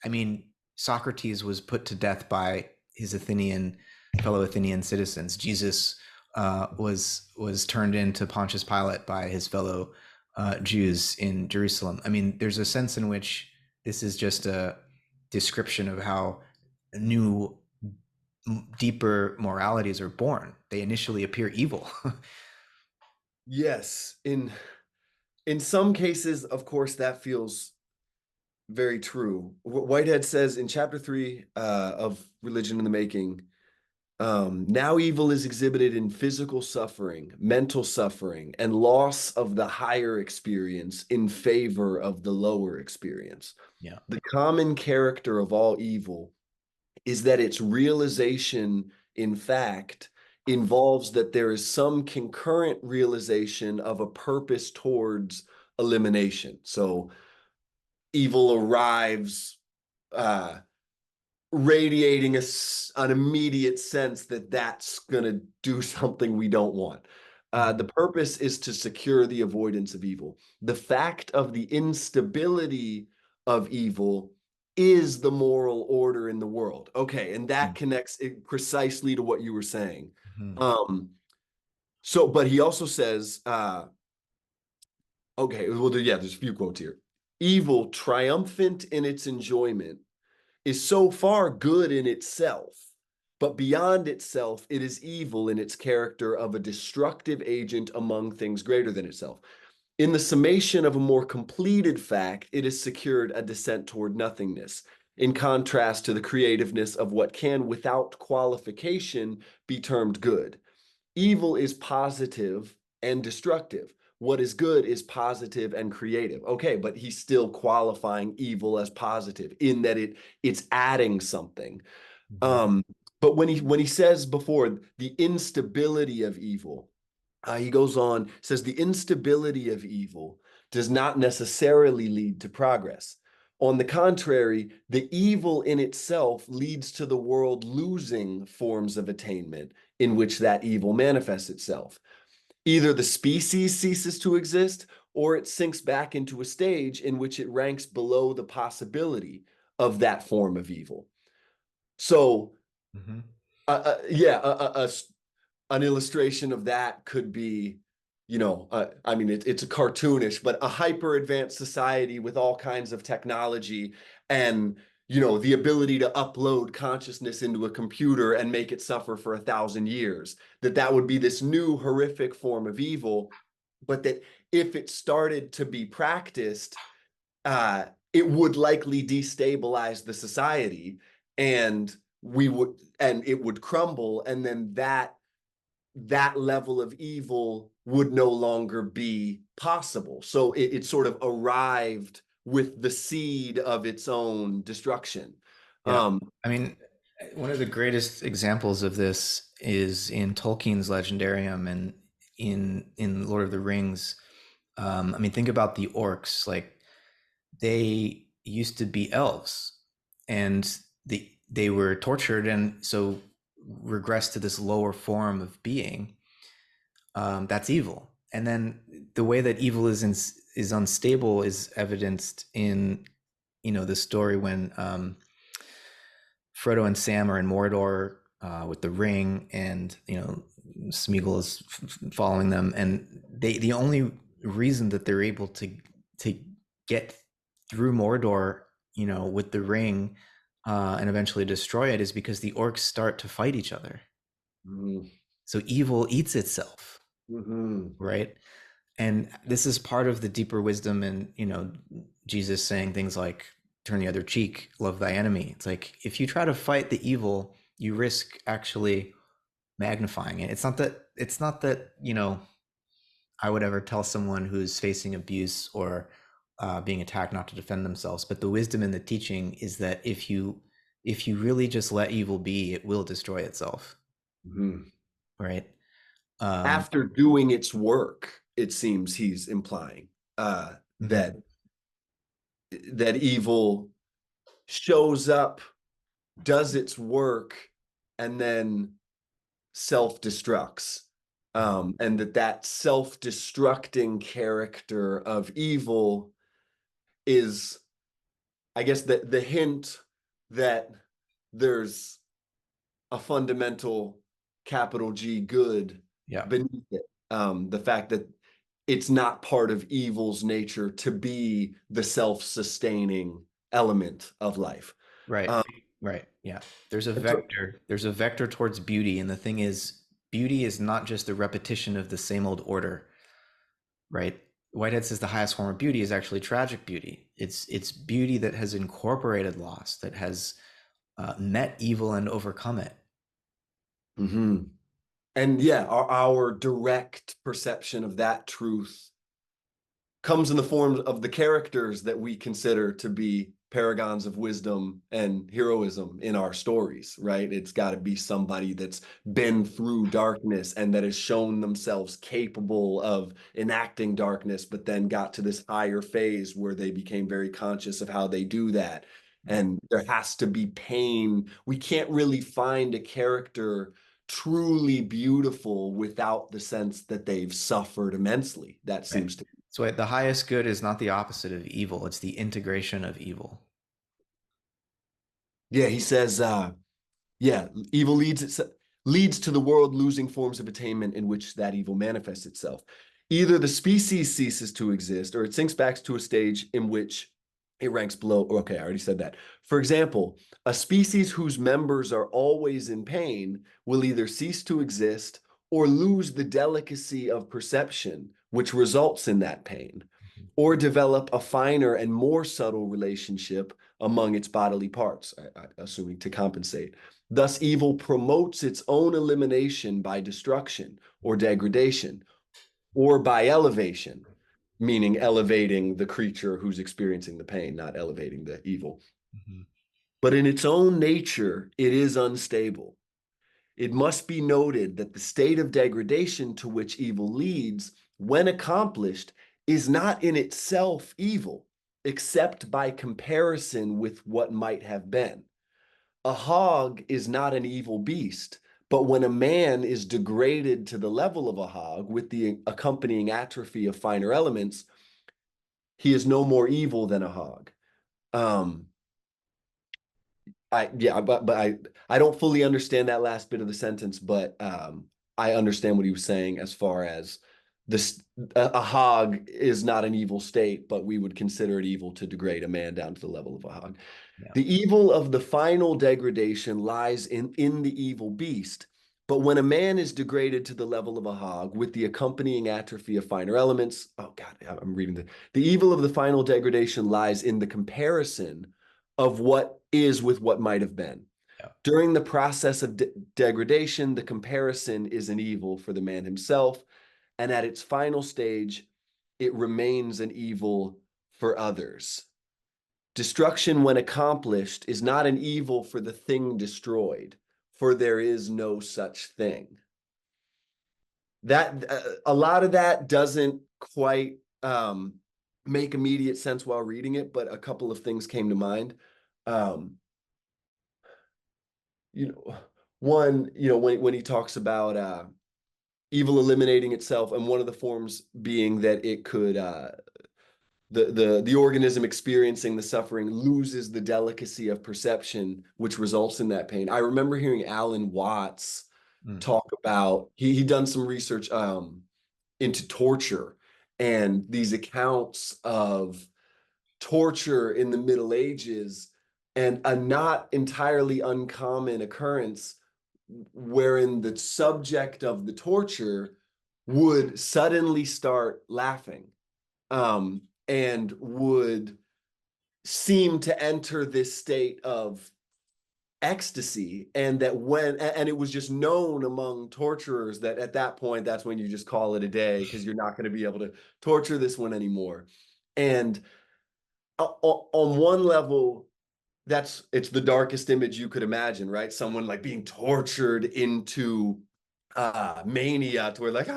I mean, Socrates was put to death by his fellow Athenian citizens. Jesus was turned into Pontius Pilate by his fellow Jews in Jerusalem. I mean, there's a sense in which this is just a description of how new, deeper moralities are born. They initially appear evil. Yes. In some cases, of course, that feels very true. Whitehead says in chapter 3 of Religion in the Making, now evil is exhibited in physical suffering, mental suffering, and loss of the higher experience in favor of the lower experience. Yeah. The common character of all evil is that its realization, in fact, involves that there is some concurrent realization of a purpose towards elimination. So evil arrives uh, radiating an immediate sense that that's going to do something we don't want. The purpose is to secure the avoidance of evil. The fact of the instability of evil is the moral order in the world. Okay, and that connects it precisely to what you were saying. Mhm. But he also says, okay, well, yeah, there's a few quotes here. Evil, triumphant in its enjoyment, is so far good in itself, but beyond itself, it is evil in its character of a destructive agent among things greater than itself. In the summation of a more completed fact, it has secured a descent toward nothingness, in contrast to the creativeness of what can, without qualification, be termed good. Evil is positive and destructive, what is good is positive and creative. Okay, but he's still qualifying evil as positive in that it's adding something. Mhm. Um, but when he says before the instability of evil, he goes on, says the instability of evil does not necessarily lead to progress. On the contrary, the evil in itself leads to the world losing forms of attainment in which that evil manifests itself. Either the species ceases to exist, or it sinks back into a stage in which it ranks below the possibility of that form of evil. So, Mhm. yeah, an illustration of that could be, I mean, it's a cartoonish, but a hyper advanced society with all kinds of technology and, the ability to upload consciousness into a computer and make it suffer for 1,000 years. That would be this new horrific form of evil, but that if it started to be practiced, it would likely destabilize the society, and it would crumble, and then that level of evil would no longer be possible. So it sort of arrived with the seed of its own destruction. Yeah. Um, I mean, one of the greatest examples of this is in Tolkien's Legendarium and in Lord of the Rings. I mean, think about the orcs. Like they used to be elves, and they were tortured, and so regressed to this lower form of being. That's evil. And then the way that evil is unstable is evidenced in the story when Frodo and Sam are in Mordor with the ring, and Smeagol is following them, and the only reason that they're able to get through Mordor, with the ring, and eventually destroy it, is because the orcs start to fight each other. mhm, So evil eats itself, mhm, right? And this is part of the deeper wisdom, and Jesus saying things like turn the other cheek, love thy enemy. It's like if you try to fight the evil, you risk actually magnifying it. It's not that I would ever tell someone who's facing abuse or being attacked not to defend themselves, but the wisdom in the teaching is that if you really just let evil be, it will destroy itself, mhm. right? um After doing its work, it seems he's implying uh, mhm. that that evil shows up, does its work, and then self-destructs. And that self-destructing character of evil is, I guess, the hint that there's a fundamental capital G good Yeah. beneath it. The fact that it's not part of evil's nature to be the self-sustaining element of life. Right. Um, Right. Yeah. so, There's a vector towards beauty, and the thing is, beauty is not just the repetition of the same old order, right? Whitehead says the highest form of beauty is actually tragic beauty. It's beauty that has incorporated loss, that has met evil and overcome it. mhm. And yeah, our direct perception of that truth comes in the form of the characters that we consider to be paragons of wisdom and heroism in our stories, right? It's got to be somebody that's been through darkness and that has shown themselves capable of enacting darkness, but then got to this higher phase where they became very conscious of how they do that. And there has to be pain. We can't really find a character truly beautiful without the sense that they've suffered immensely. That Right. seems to. So the highest good is not the opposite of evil, it's the integration of evil. Yeah, he says, yeah, evil leads to the world losing forms of attainment in which that evil manifests itself. Either the species ceases to exist, or it sinks back to a stage in which it ranks below. Okay, I already said that. For example, a species whose members are always in pain will either cease to exist or lose the delicacy of perception, which results in that pain, or develop a finer and more subtle relationship among its bodily parts, assuming to compensate. Thus, evil promotes its own elimination by destruction or degradation, or by elevation, meaning elevating the creature who's experiencing the pain, not elevating the evil. Mhm. But in its own nature, it is unstable. It must be noted that the state of degradation to which evil leads, when accomplished, is not in itself evil, except by comparison with what might have been. A hog is not an evil beast, but when a man is degraded to the level of a hog with the accompanying atrophy of finer elements, he is no more evil than a hog. Um, I don't fully understand that last bit of the sentence, but I understand what he was saying as far as this a hog is not an evil state, but we would consider it evil to degrade a man down to the level of a hog. Yeah. The evil of the final degradation lies in the evil beast. But when a man is degraded to the level of a hog with the accompanying atrophy of finer elements, oh God, I'm reading the evil of the final degradation lies in the comparison of what is with what might have been. Yeah. During the process of degradation, the comparison is an evil for the man himself, and at its final stage, it remains an evil for others. Destruction, when accomplished, is not an evil for the thing destroyed, for there is no such thing. That a lot of that doesn't quite make immediate sense while reading it, but a couple of things came to mind. Um, you know, one, when he talks about evil eliminating itself, and one of the forms being that it could the organism experiencing the suffering loses the delicacy of perception, which results in that pain. I remember hearing Alan Watts Mm. talk about he done some research into torture and these accounts of torture in the Middle Ages, and a not entirely uncommon occurrence wherein the subject of the torture would suddenly start laughing and would seem to enter this state of ecstasy, and that and it was just known among torturers that at that point that's when you just call it a day because you're not going to be able to torture this one anymore. And on one level, it's the darkest image you could imagine, right? Someone like being tortured into mania to where like,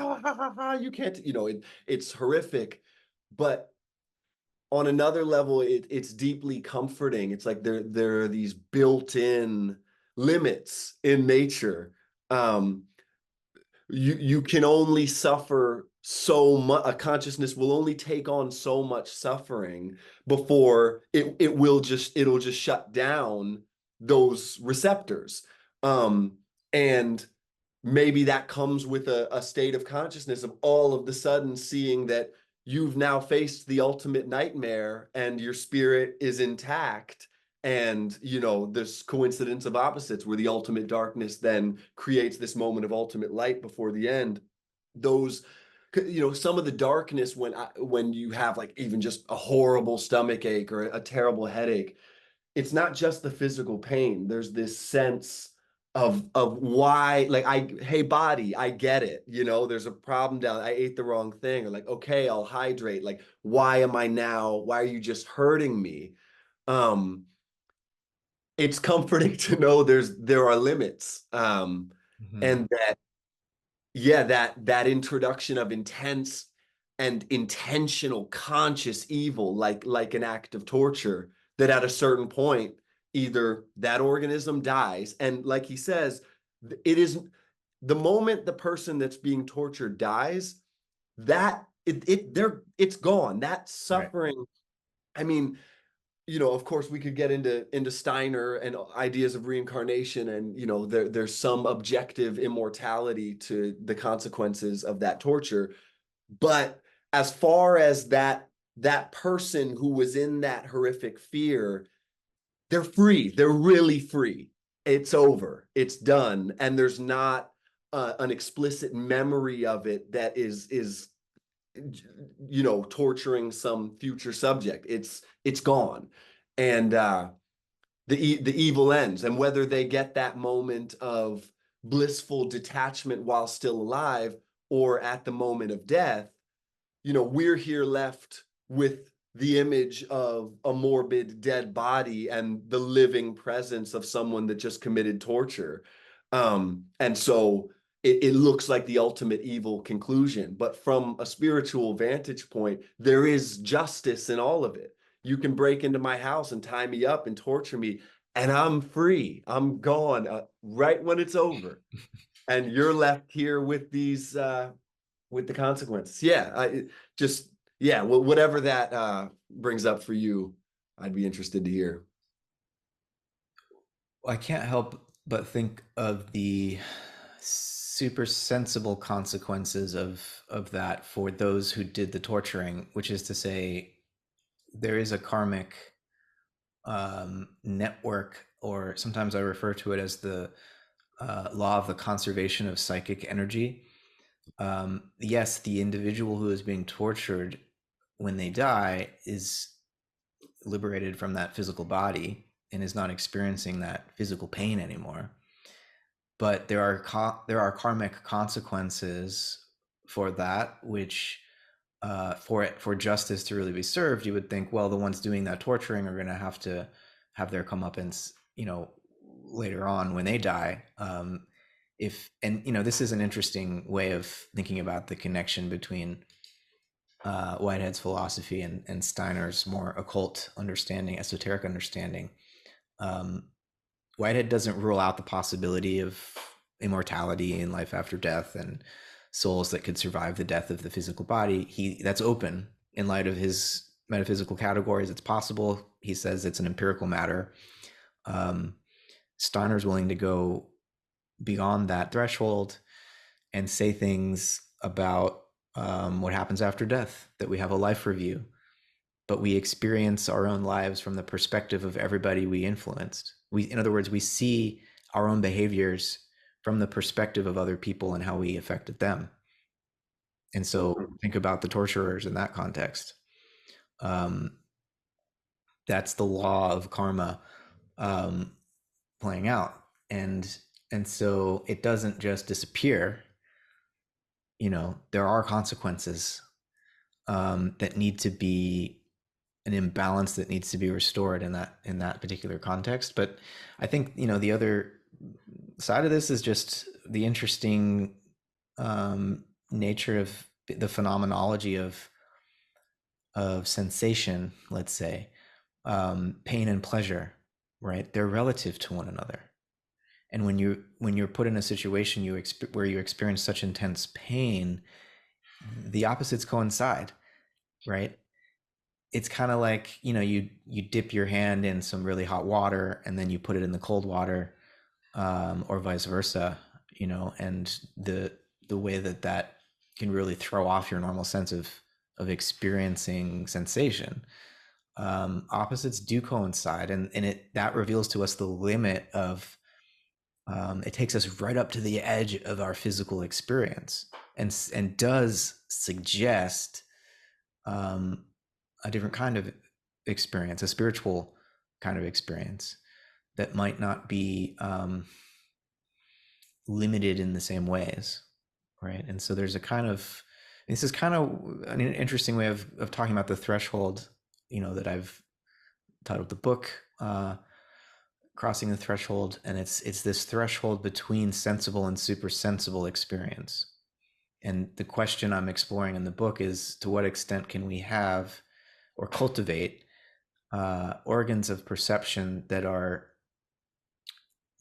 you can't, it's horrific. But on another level, it's deeply comforting. It's like there are these built-in limits in nature. Um, you can only suffer so much. A consciousness will only take on so much suffering before it'll just shut down those receptors. And maybe that comes with a state of consciousness of all of the sudden seeing that you've now faced the ultimate nightmare and your spirit is intact, and this coincidence of opposites where the ultimate darkness then creates this moment of ultimate light before the end. Those, some of the darkness when you have like even just a horrible stomach ache or a terrible headache, it's not just the physical pain. There's this sense of why, like, hey body, I get it. There's a problem down. I ate the wrong thing, or like, okay, I'll hydrate. Like, why are you just hurting me? Um, it's comforting to know there are limits. Mhm. And that, yeah, that introduction of intense and intentional conscious evil, like an act of torture, that at a certain point either that organism dies, and like he says, it is the moment the person that's being tortured dies, that it's gone. That Right. suffering, I mean, of course, we could get into Steiner and ideas of reincarnation, and there's some objective immortality to the consequences of that torture. But as far as that person who was in that horrific fear, they're free. They're really free. It's over. It's done, and there's not an explicit memory of it that is torturing some future subject. It's gone. And the evil ends. And whether they get that moment of blissful detachment while still alive, or at the moment of death, we're here left with the image of a morbid dead body and the living presence of someone that just committed torture. And so it looks like the ultimate evil conclusion. But from a spiritual vantage point, there is justice in all of it. You can break into my house and tie me up and torture me, and I'm free. I'm gone right when it's over. And you're left here with these with the consequences. Yeah, just yeah, whatever that brings up for you, I'd be interested to hear. I can't help but think of the super sensible consequences of that for those who did the torturing, which is to say, there is a karmic network, or sometimes I refer to it as the law of the conservation of psychic energy. Yes, the individual who is being tortured when they die is liberated from that physical body and is not experiencing that physical pain anymore. But there are karmic consequences for that, which for justice to really be served, you would think, well, the ones doing that torturing are going to have their comeuppance, later on when they die. If and this is an interesting way of thinking about the connection between Whitehead's philosophy and Steiner's more occult understanding, esoteric understanding. Um, Whitehead doesn't rule out the possibility of immortality and life after death and souls that could survive the death of the physical body. That's open in light of his metaphysical categories. It's possible. He says it's an empirical matter. Steiner's willing to go beyond that threshold and say things about what happens after death, that we have a life review, but we experience our own lives from the perspective of everybody we influenced. In other words, we see our own behaviors from the perspective of other people and how we affected them. And so think about the torturers in that context. That's the law of karma playing out. And so it doesn't just disappear. There are consequences that need to be an imbalance that needs to be restored in that particular context. But I think the other side of this is just the interesting nature of the phenomenology of sensation. Let's say pain and pleasure, right? They're relative to one another. And when you're put in a situation where you experience such intense pain, the opposites coincide, right? It's kind of like you dip your hand in some really hot water and then you put it in the cold water, or vice versa, and the way that can really throw off your normal sense of experiencing sensation. Opposites do coincide, and that reveals to us the limit of. It takes us right up to the edge of our physical experience, and does suggest a different kind of experience, a spiritual kind of experience that might not be limited in the same ways, right? And so there's this is kind of an interesting way of talking about the threshold, that I've titled the book, Crossing the Threshold, and it's this threshold between sensible and supersensible experience. And the question I'm exploring in the book is, to what extent can we have or cultivate organs of perception that are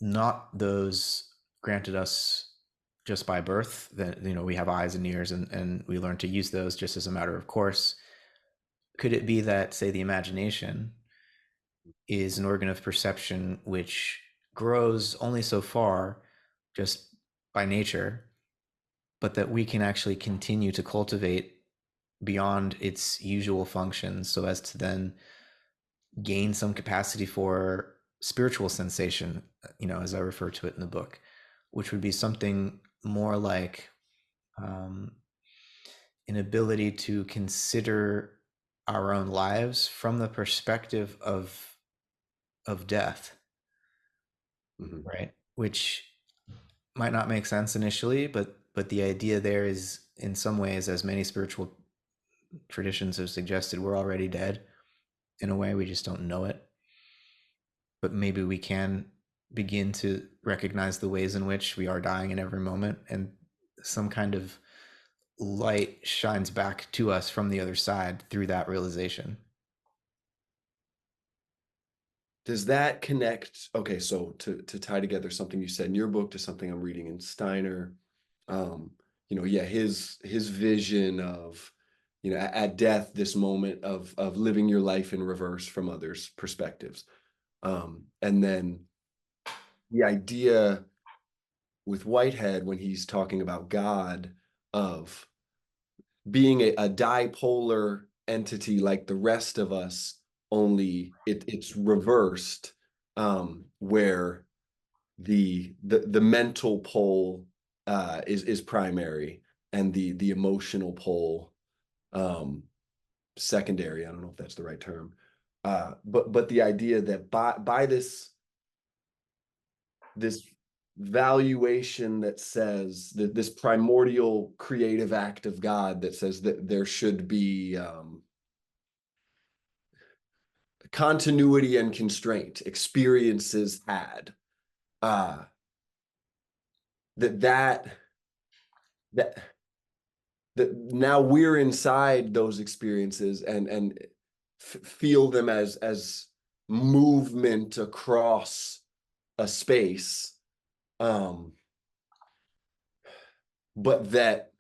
not those granted us just by birth, that we have eyes and ears and we learn to use those just as a matter of course. Could it be that, say, the imagination is an organ of perception which grows only so far just by nature, but that we can actually continue to cultivate beyond its usual functions so as to then gain some capacity for spiritual sensation, as I refer to it in the book, which would be something more like an ability to consider our own lives from the perspective of death, right? Which might not make sense initially, but but the idea there is, in some ways, as many spiritual traditions have suggested, we're already dead. In a way, we just don't know it. But maybe we can begin to recognize the ways in which we are dying in every moment, and some kind of light shines back to us from the other side through that realization. Does that connect? Okay, so to tie together something you said in your book to something I'm reading in Steiner, um, yeah, his vision of, at death, this moment of living your life in reverse from others' perspectives, and then the idea with Whitehead when he's talking about God of being a dipolar entity like the rest of us, only it's reversed, where the mental pole is primary and the emotional pole um, secondary. I don't know if that's the right term, but the idea that by this valuation that says that this primordial creative act of God that says that there should be continuity and constraint, experiences had, uh, that that that that now we're inside those experiences and feel them as movement across a space, um, but that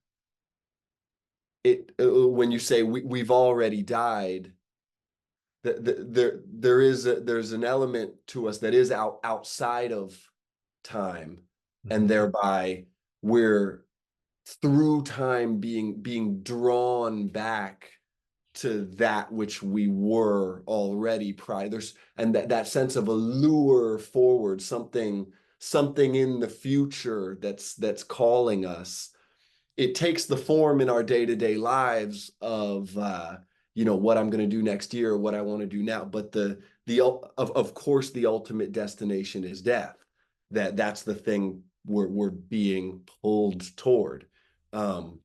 when you say we've already died, there's an element to us that is outside of time, and Mm-hmm. thereby we're through time being drawn back to that which we were already prior. And that sense of a lure forward, something in the future that's calling us. It takes the form in our day-to-day lives of what I'm going to do next year, what I want to do now. But of course the ultimate destination is death. That's the thing we're being pulled toward. Um,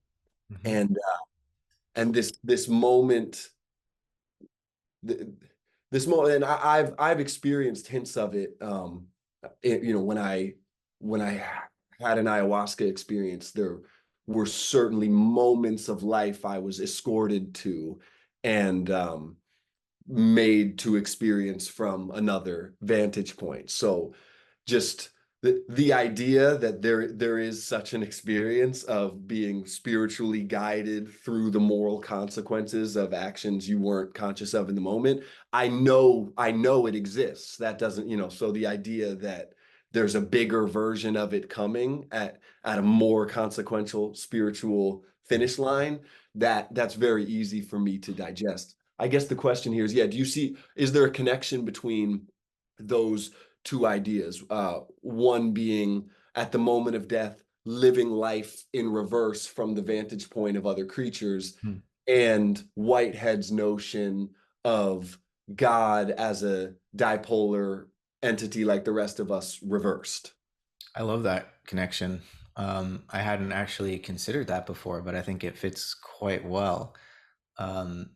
Mm-hmm. and this moment, this moment, and I've experienced hints of it. When I had an ayahuasca experience, there were certainly moments of life I was escorted to and made to experience from another vantage point. So just the idea that there is such an experience of being spiritually guided through the moral consequences of actions you weren't conscious of in the moment. I know it exists. That doesn't, so the idea that there's a bigger version of it coming at a more consequential spiritual finish line, that's very easy for me to digest. I guess the question here is, yeah, is there a connection between those two ideas? One being at the moment of death, living life in reverse from the vantage point of other creatures, Hmm. and Whitehead's notion of God as a dipolar entity like the rest of us reversed. I love that connection. I hadn't actually considered that before, but I think it fits quite well. Um,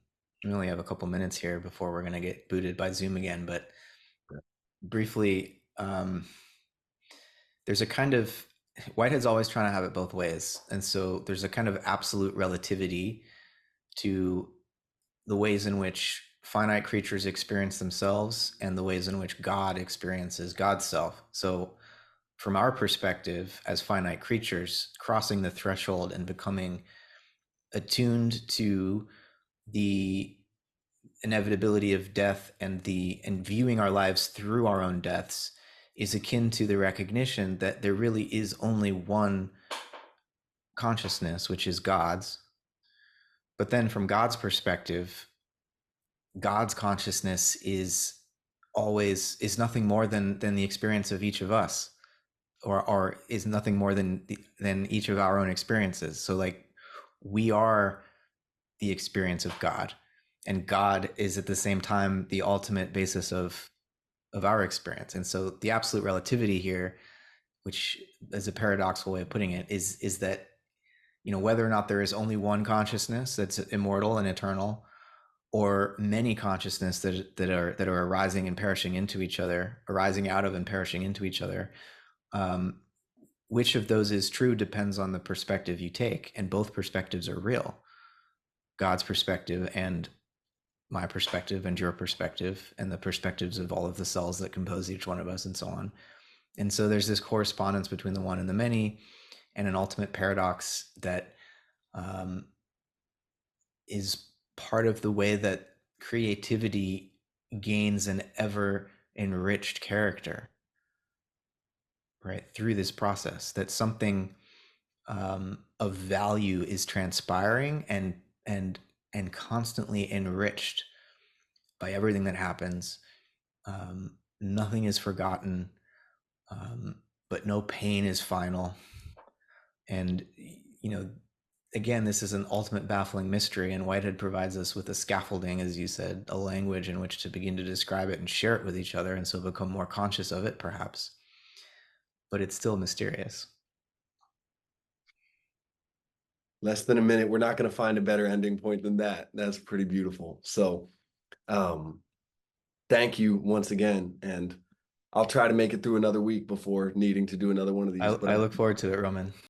we only have a couple minutes here before we're going to get booted by Zoom again, but briefly, there's a kind of Whitehead's always trying to have it both ways, and so there's a kind of absolute relativity to the ways in which finite creatures experience themselves and the ways in which God experiences God's self. So, from our perspective as finite creatures, crossing the threshold and becoming attuned to the inevitability of death and viewing our lives through our own deaths is akin to the recognition that there really is only one consciousness, which is God's. But then from God's perspective, God's consciousness is nothing more than the experience of each of us, or is nothing more than each of our own experiences. So like we are the experience of God, and God is at the same time the ultimate basis of our experience. And so the absolute relativity here, which is a paradoxical way of putting it, is that whether or not there is only one consciousness that's immortal and eternal, or many consciousness that are arising and perishing into each other, arising out of and perishing into each other. Which of those is true depends on the perspective you take, and both perspectives are real. God's perspective and my perspective and your perspective and the perspectives of all of the cells that compose each one of us, and so on. And so there's this correspondence between the one and the many, and an ultimate paradox that is part of the way that creativity gains an ever enriched character, right? Through this process, that something of value is transpiring and constantly enriched by everything that happens. Nothing is forgotten, but no pain is final. And again, this is an ultimate baffling mystery, and Whitehead provides us with a scaffolding, as you said, a language in which to begin to describe it and share it with each other, and so become more conscious of it, perhaps. But it's still mysterious. Less than a minute. We're not going to find a better ending point than that. That's pretty beautiful. So, thank you once again, and I'll try to make it through another week before needing to do another one of these. I look forward to it, Roman.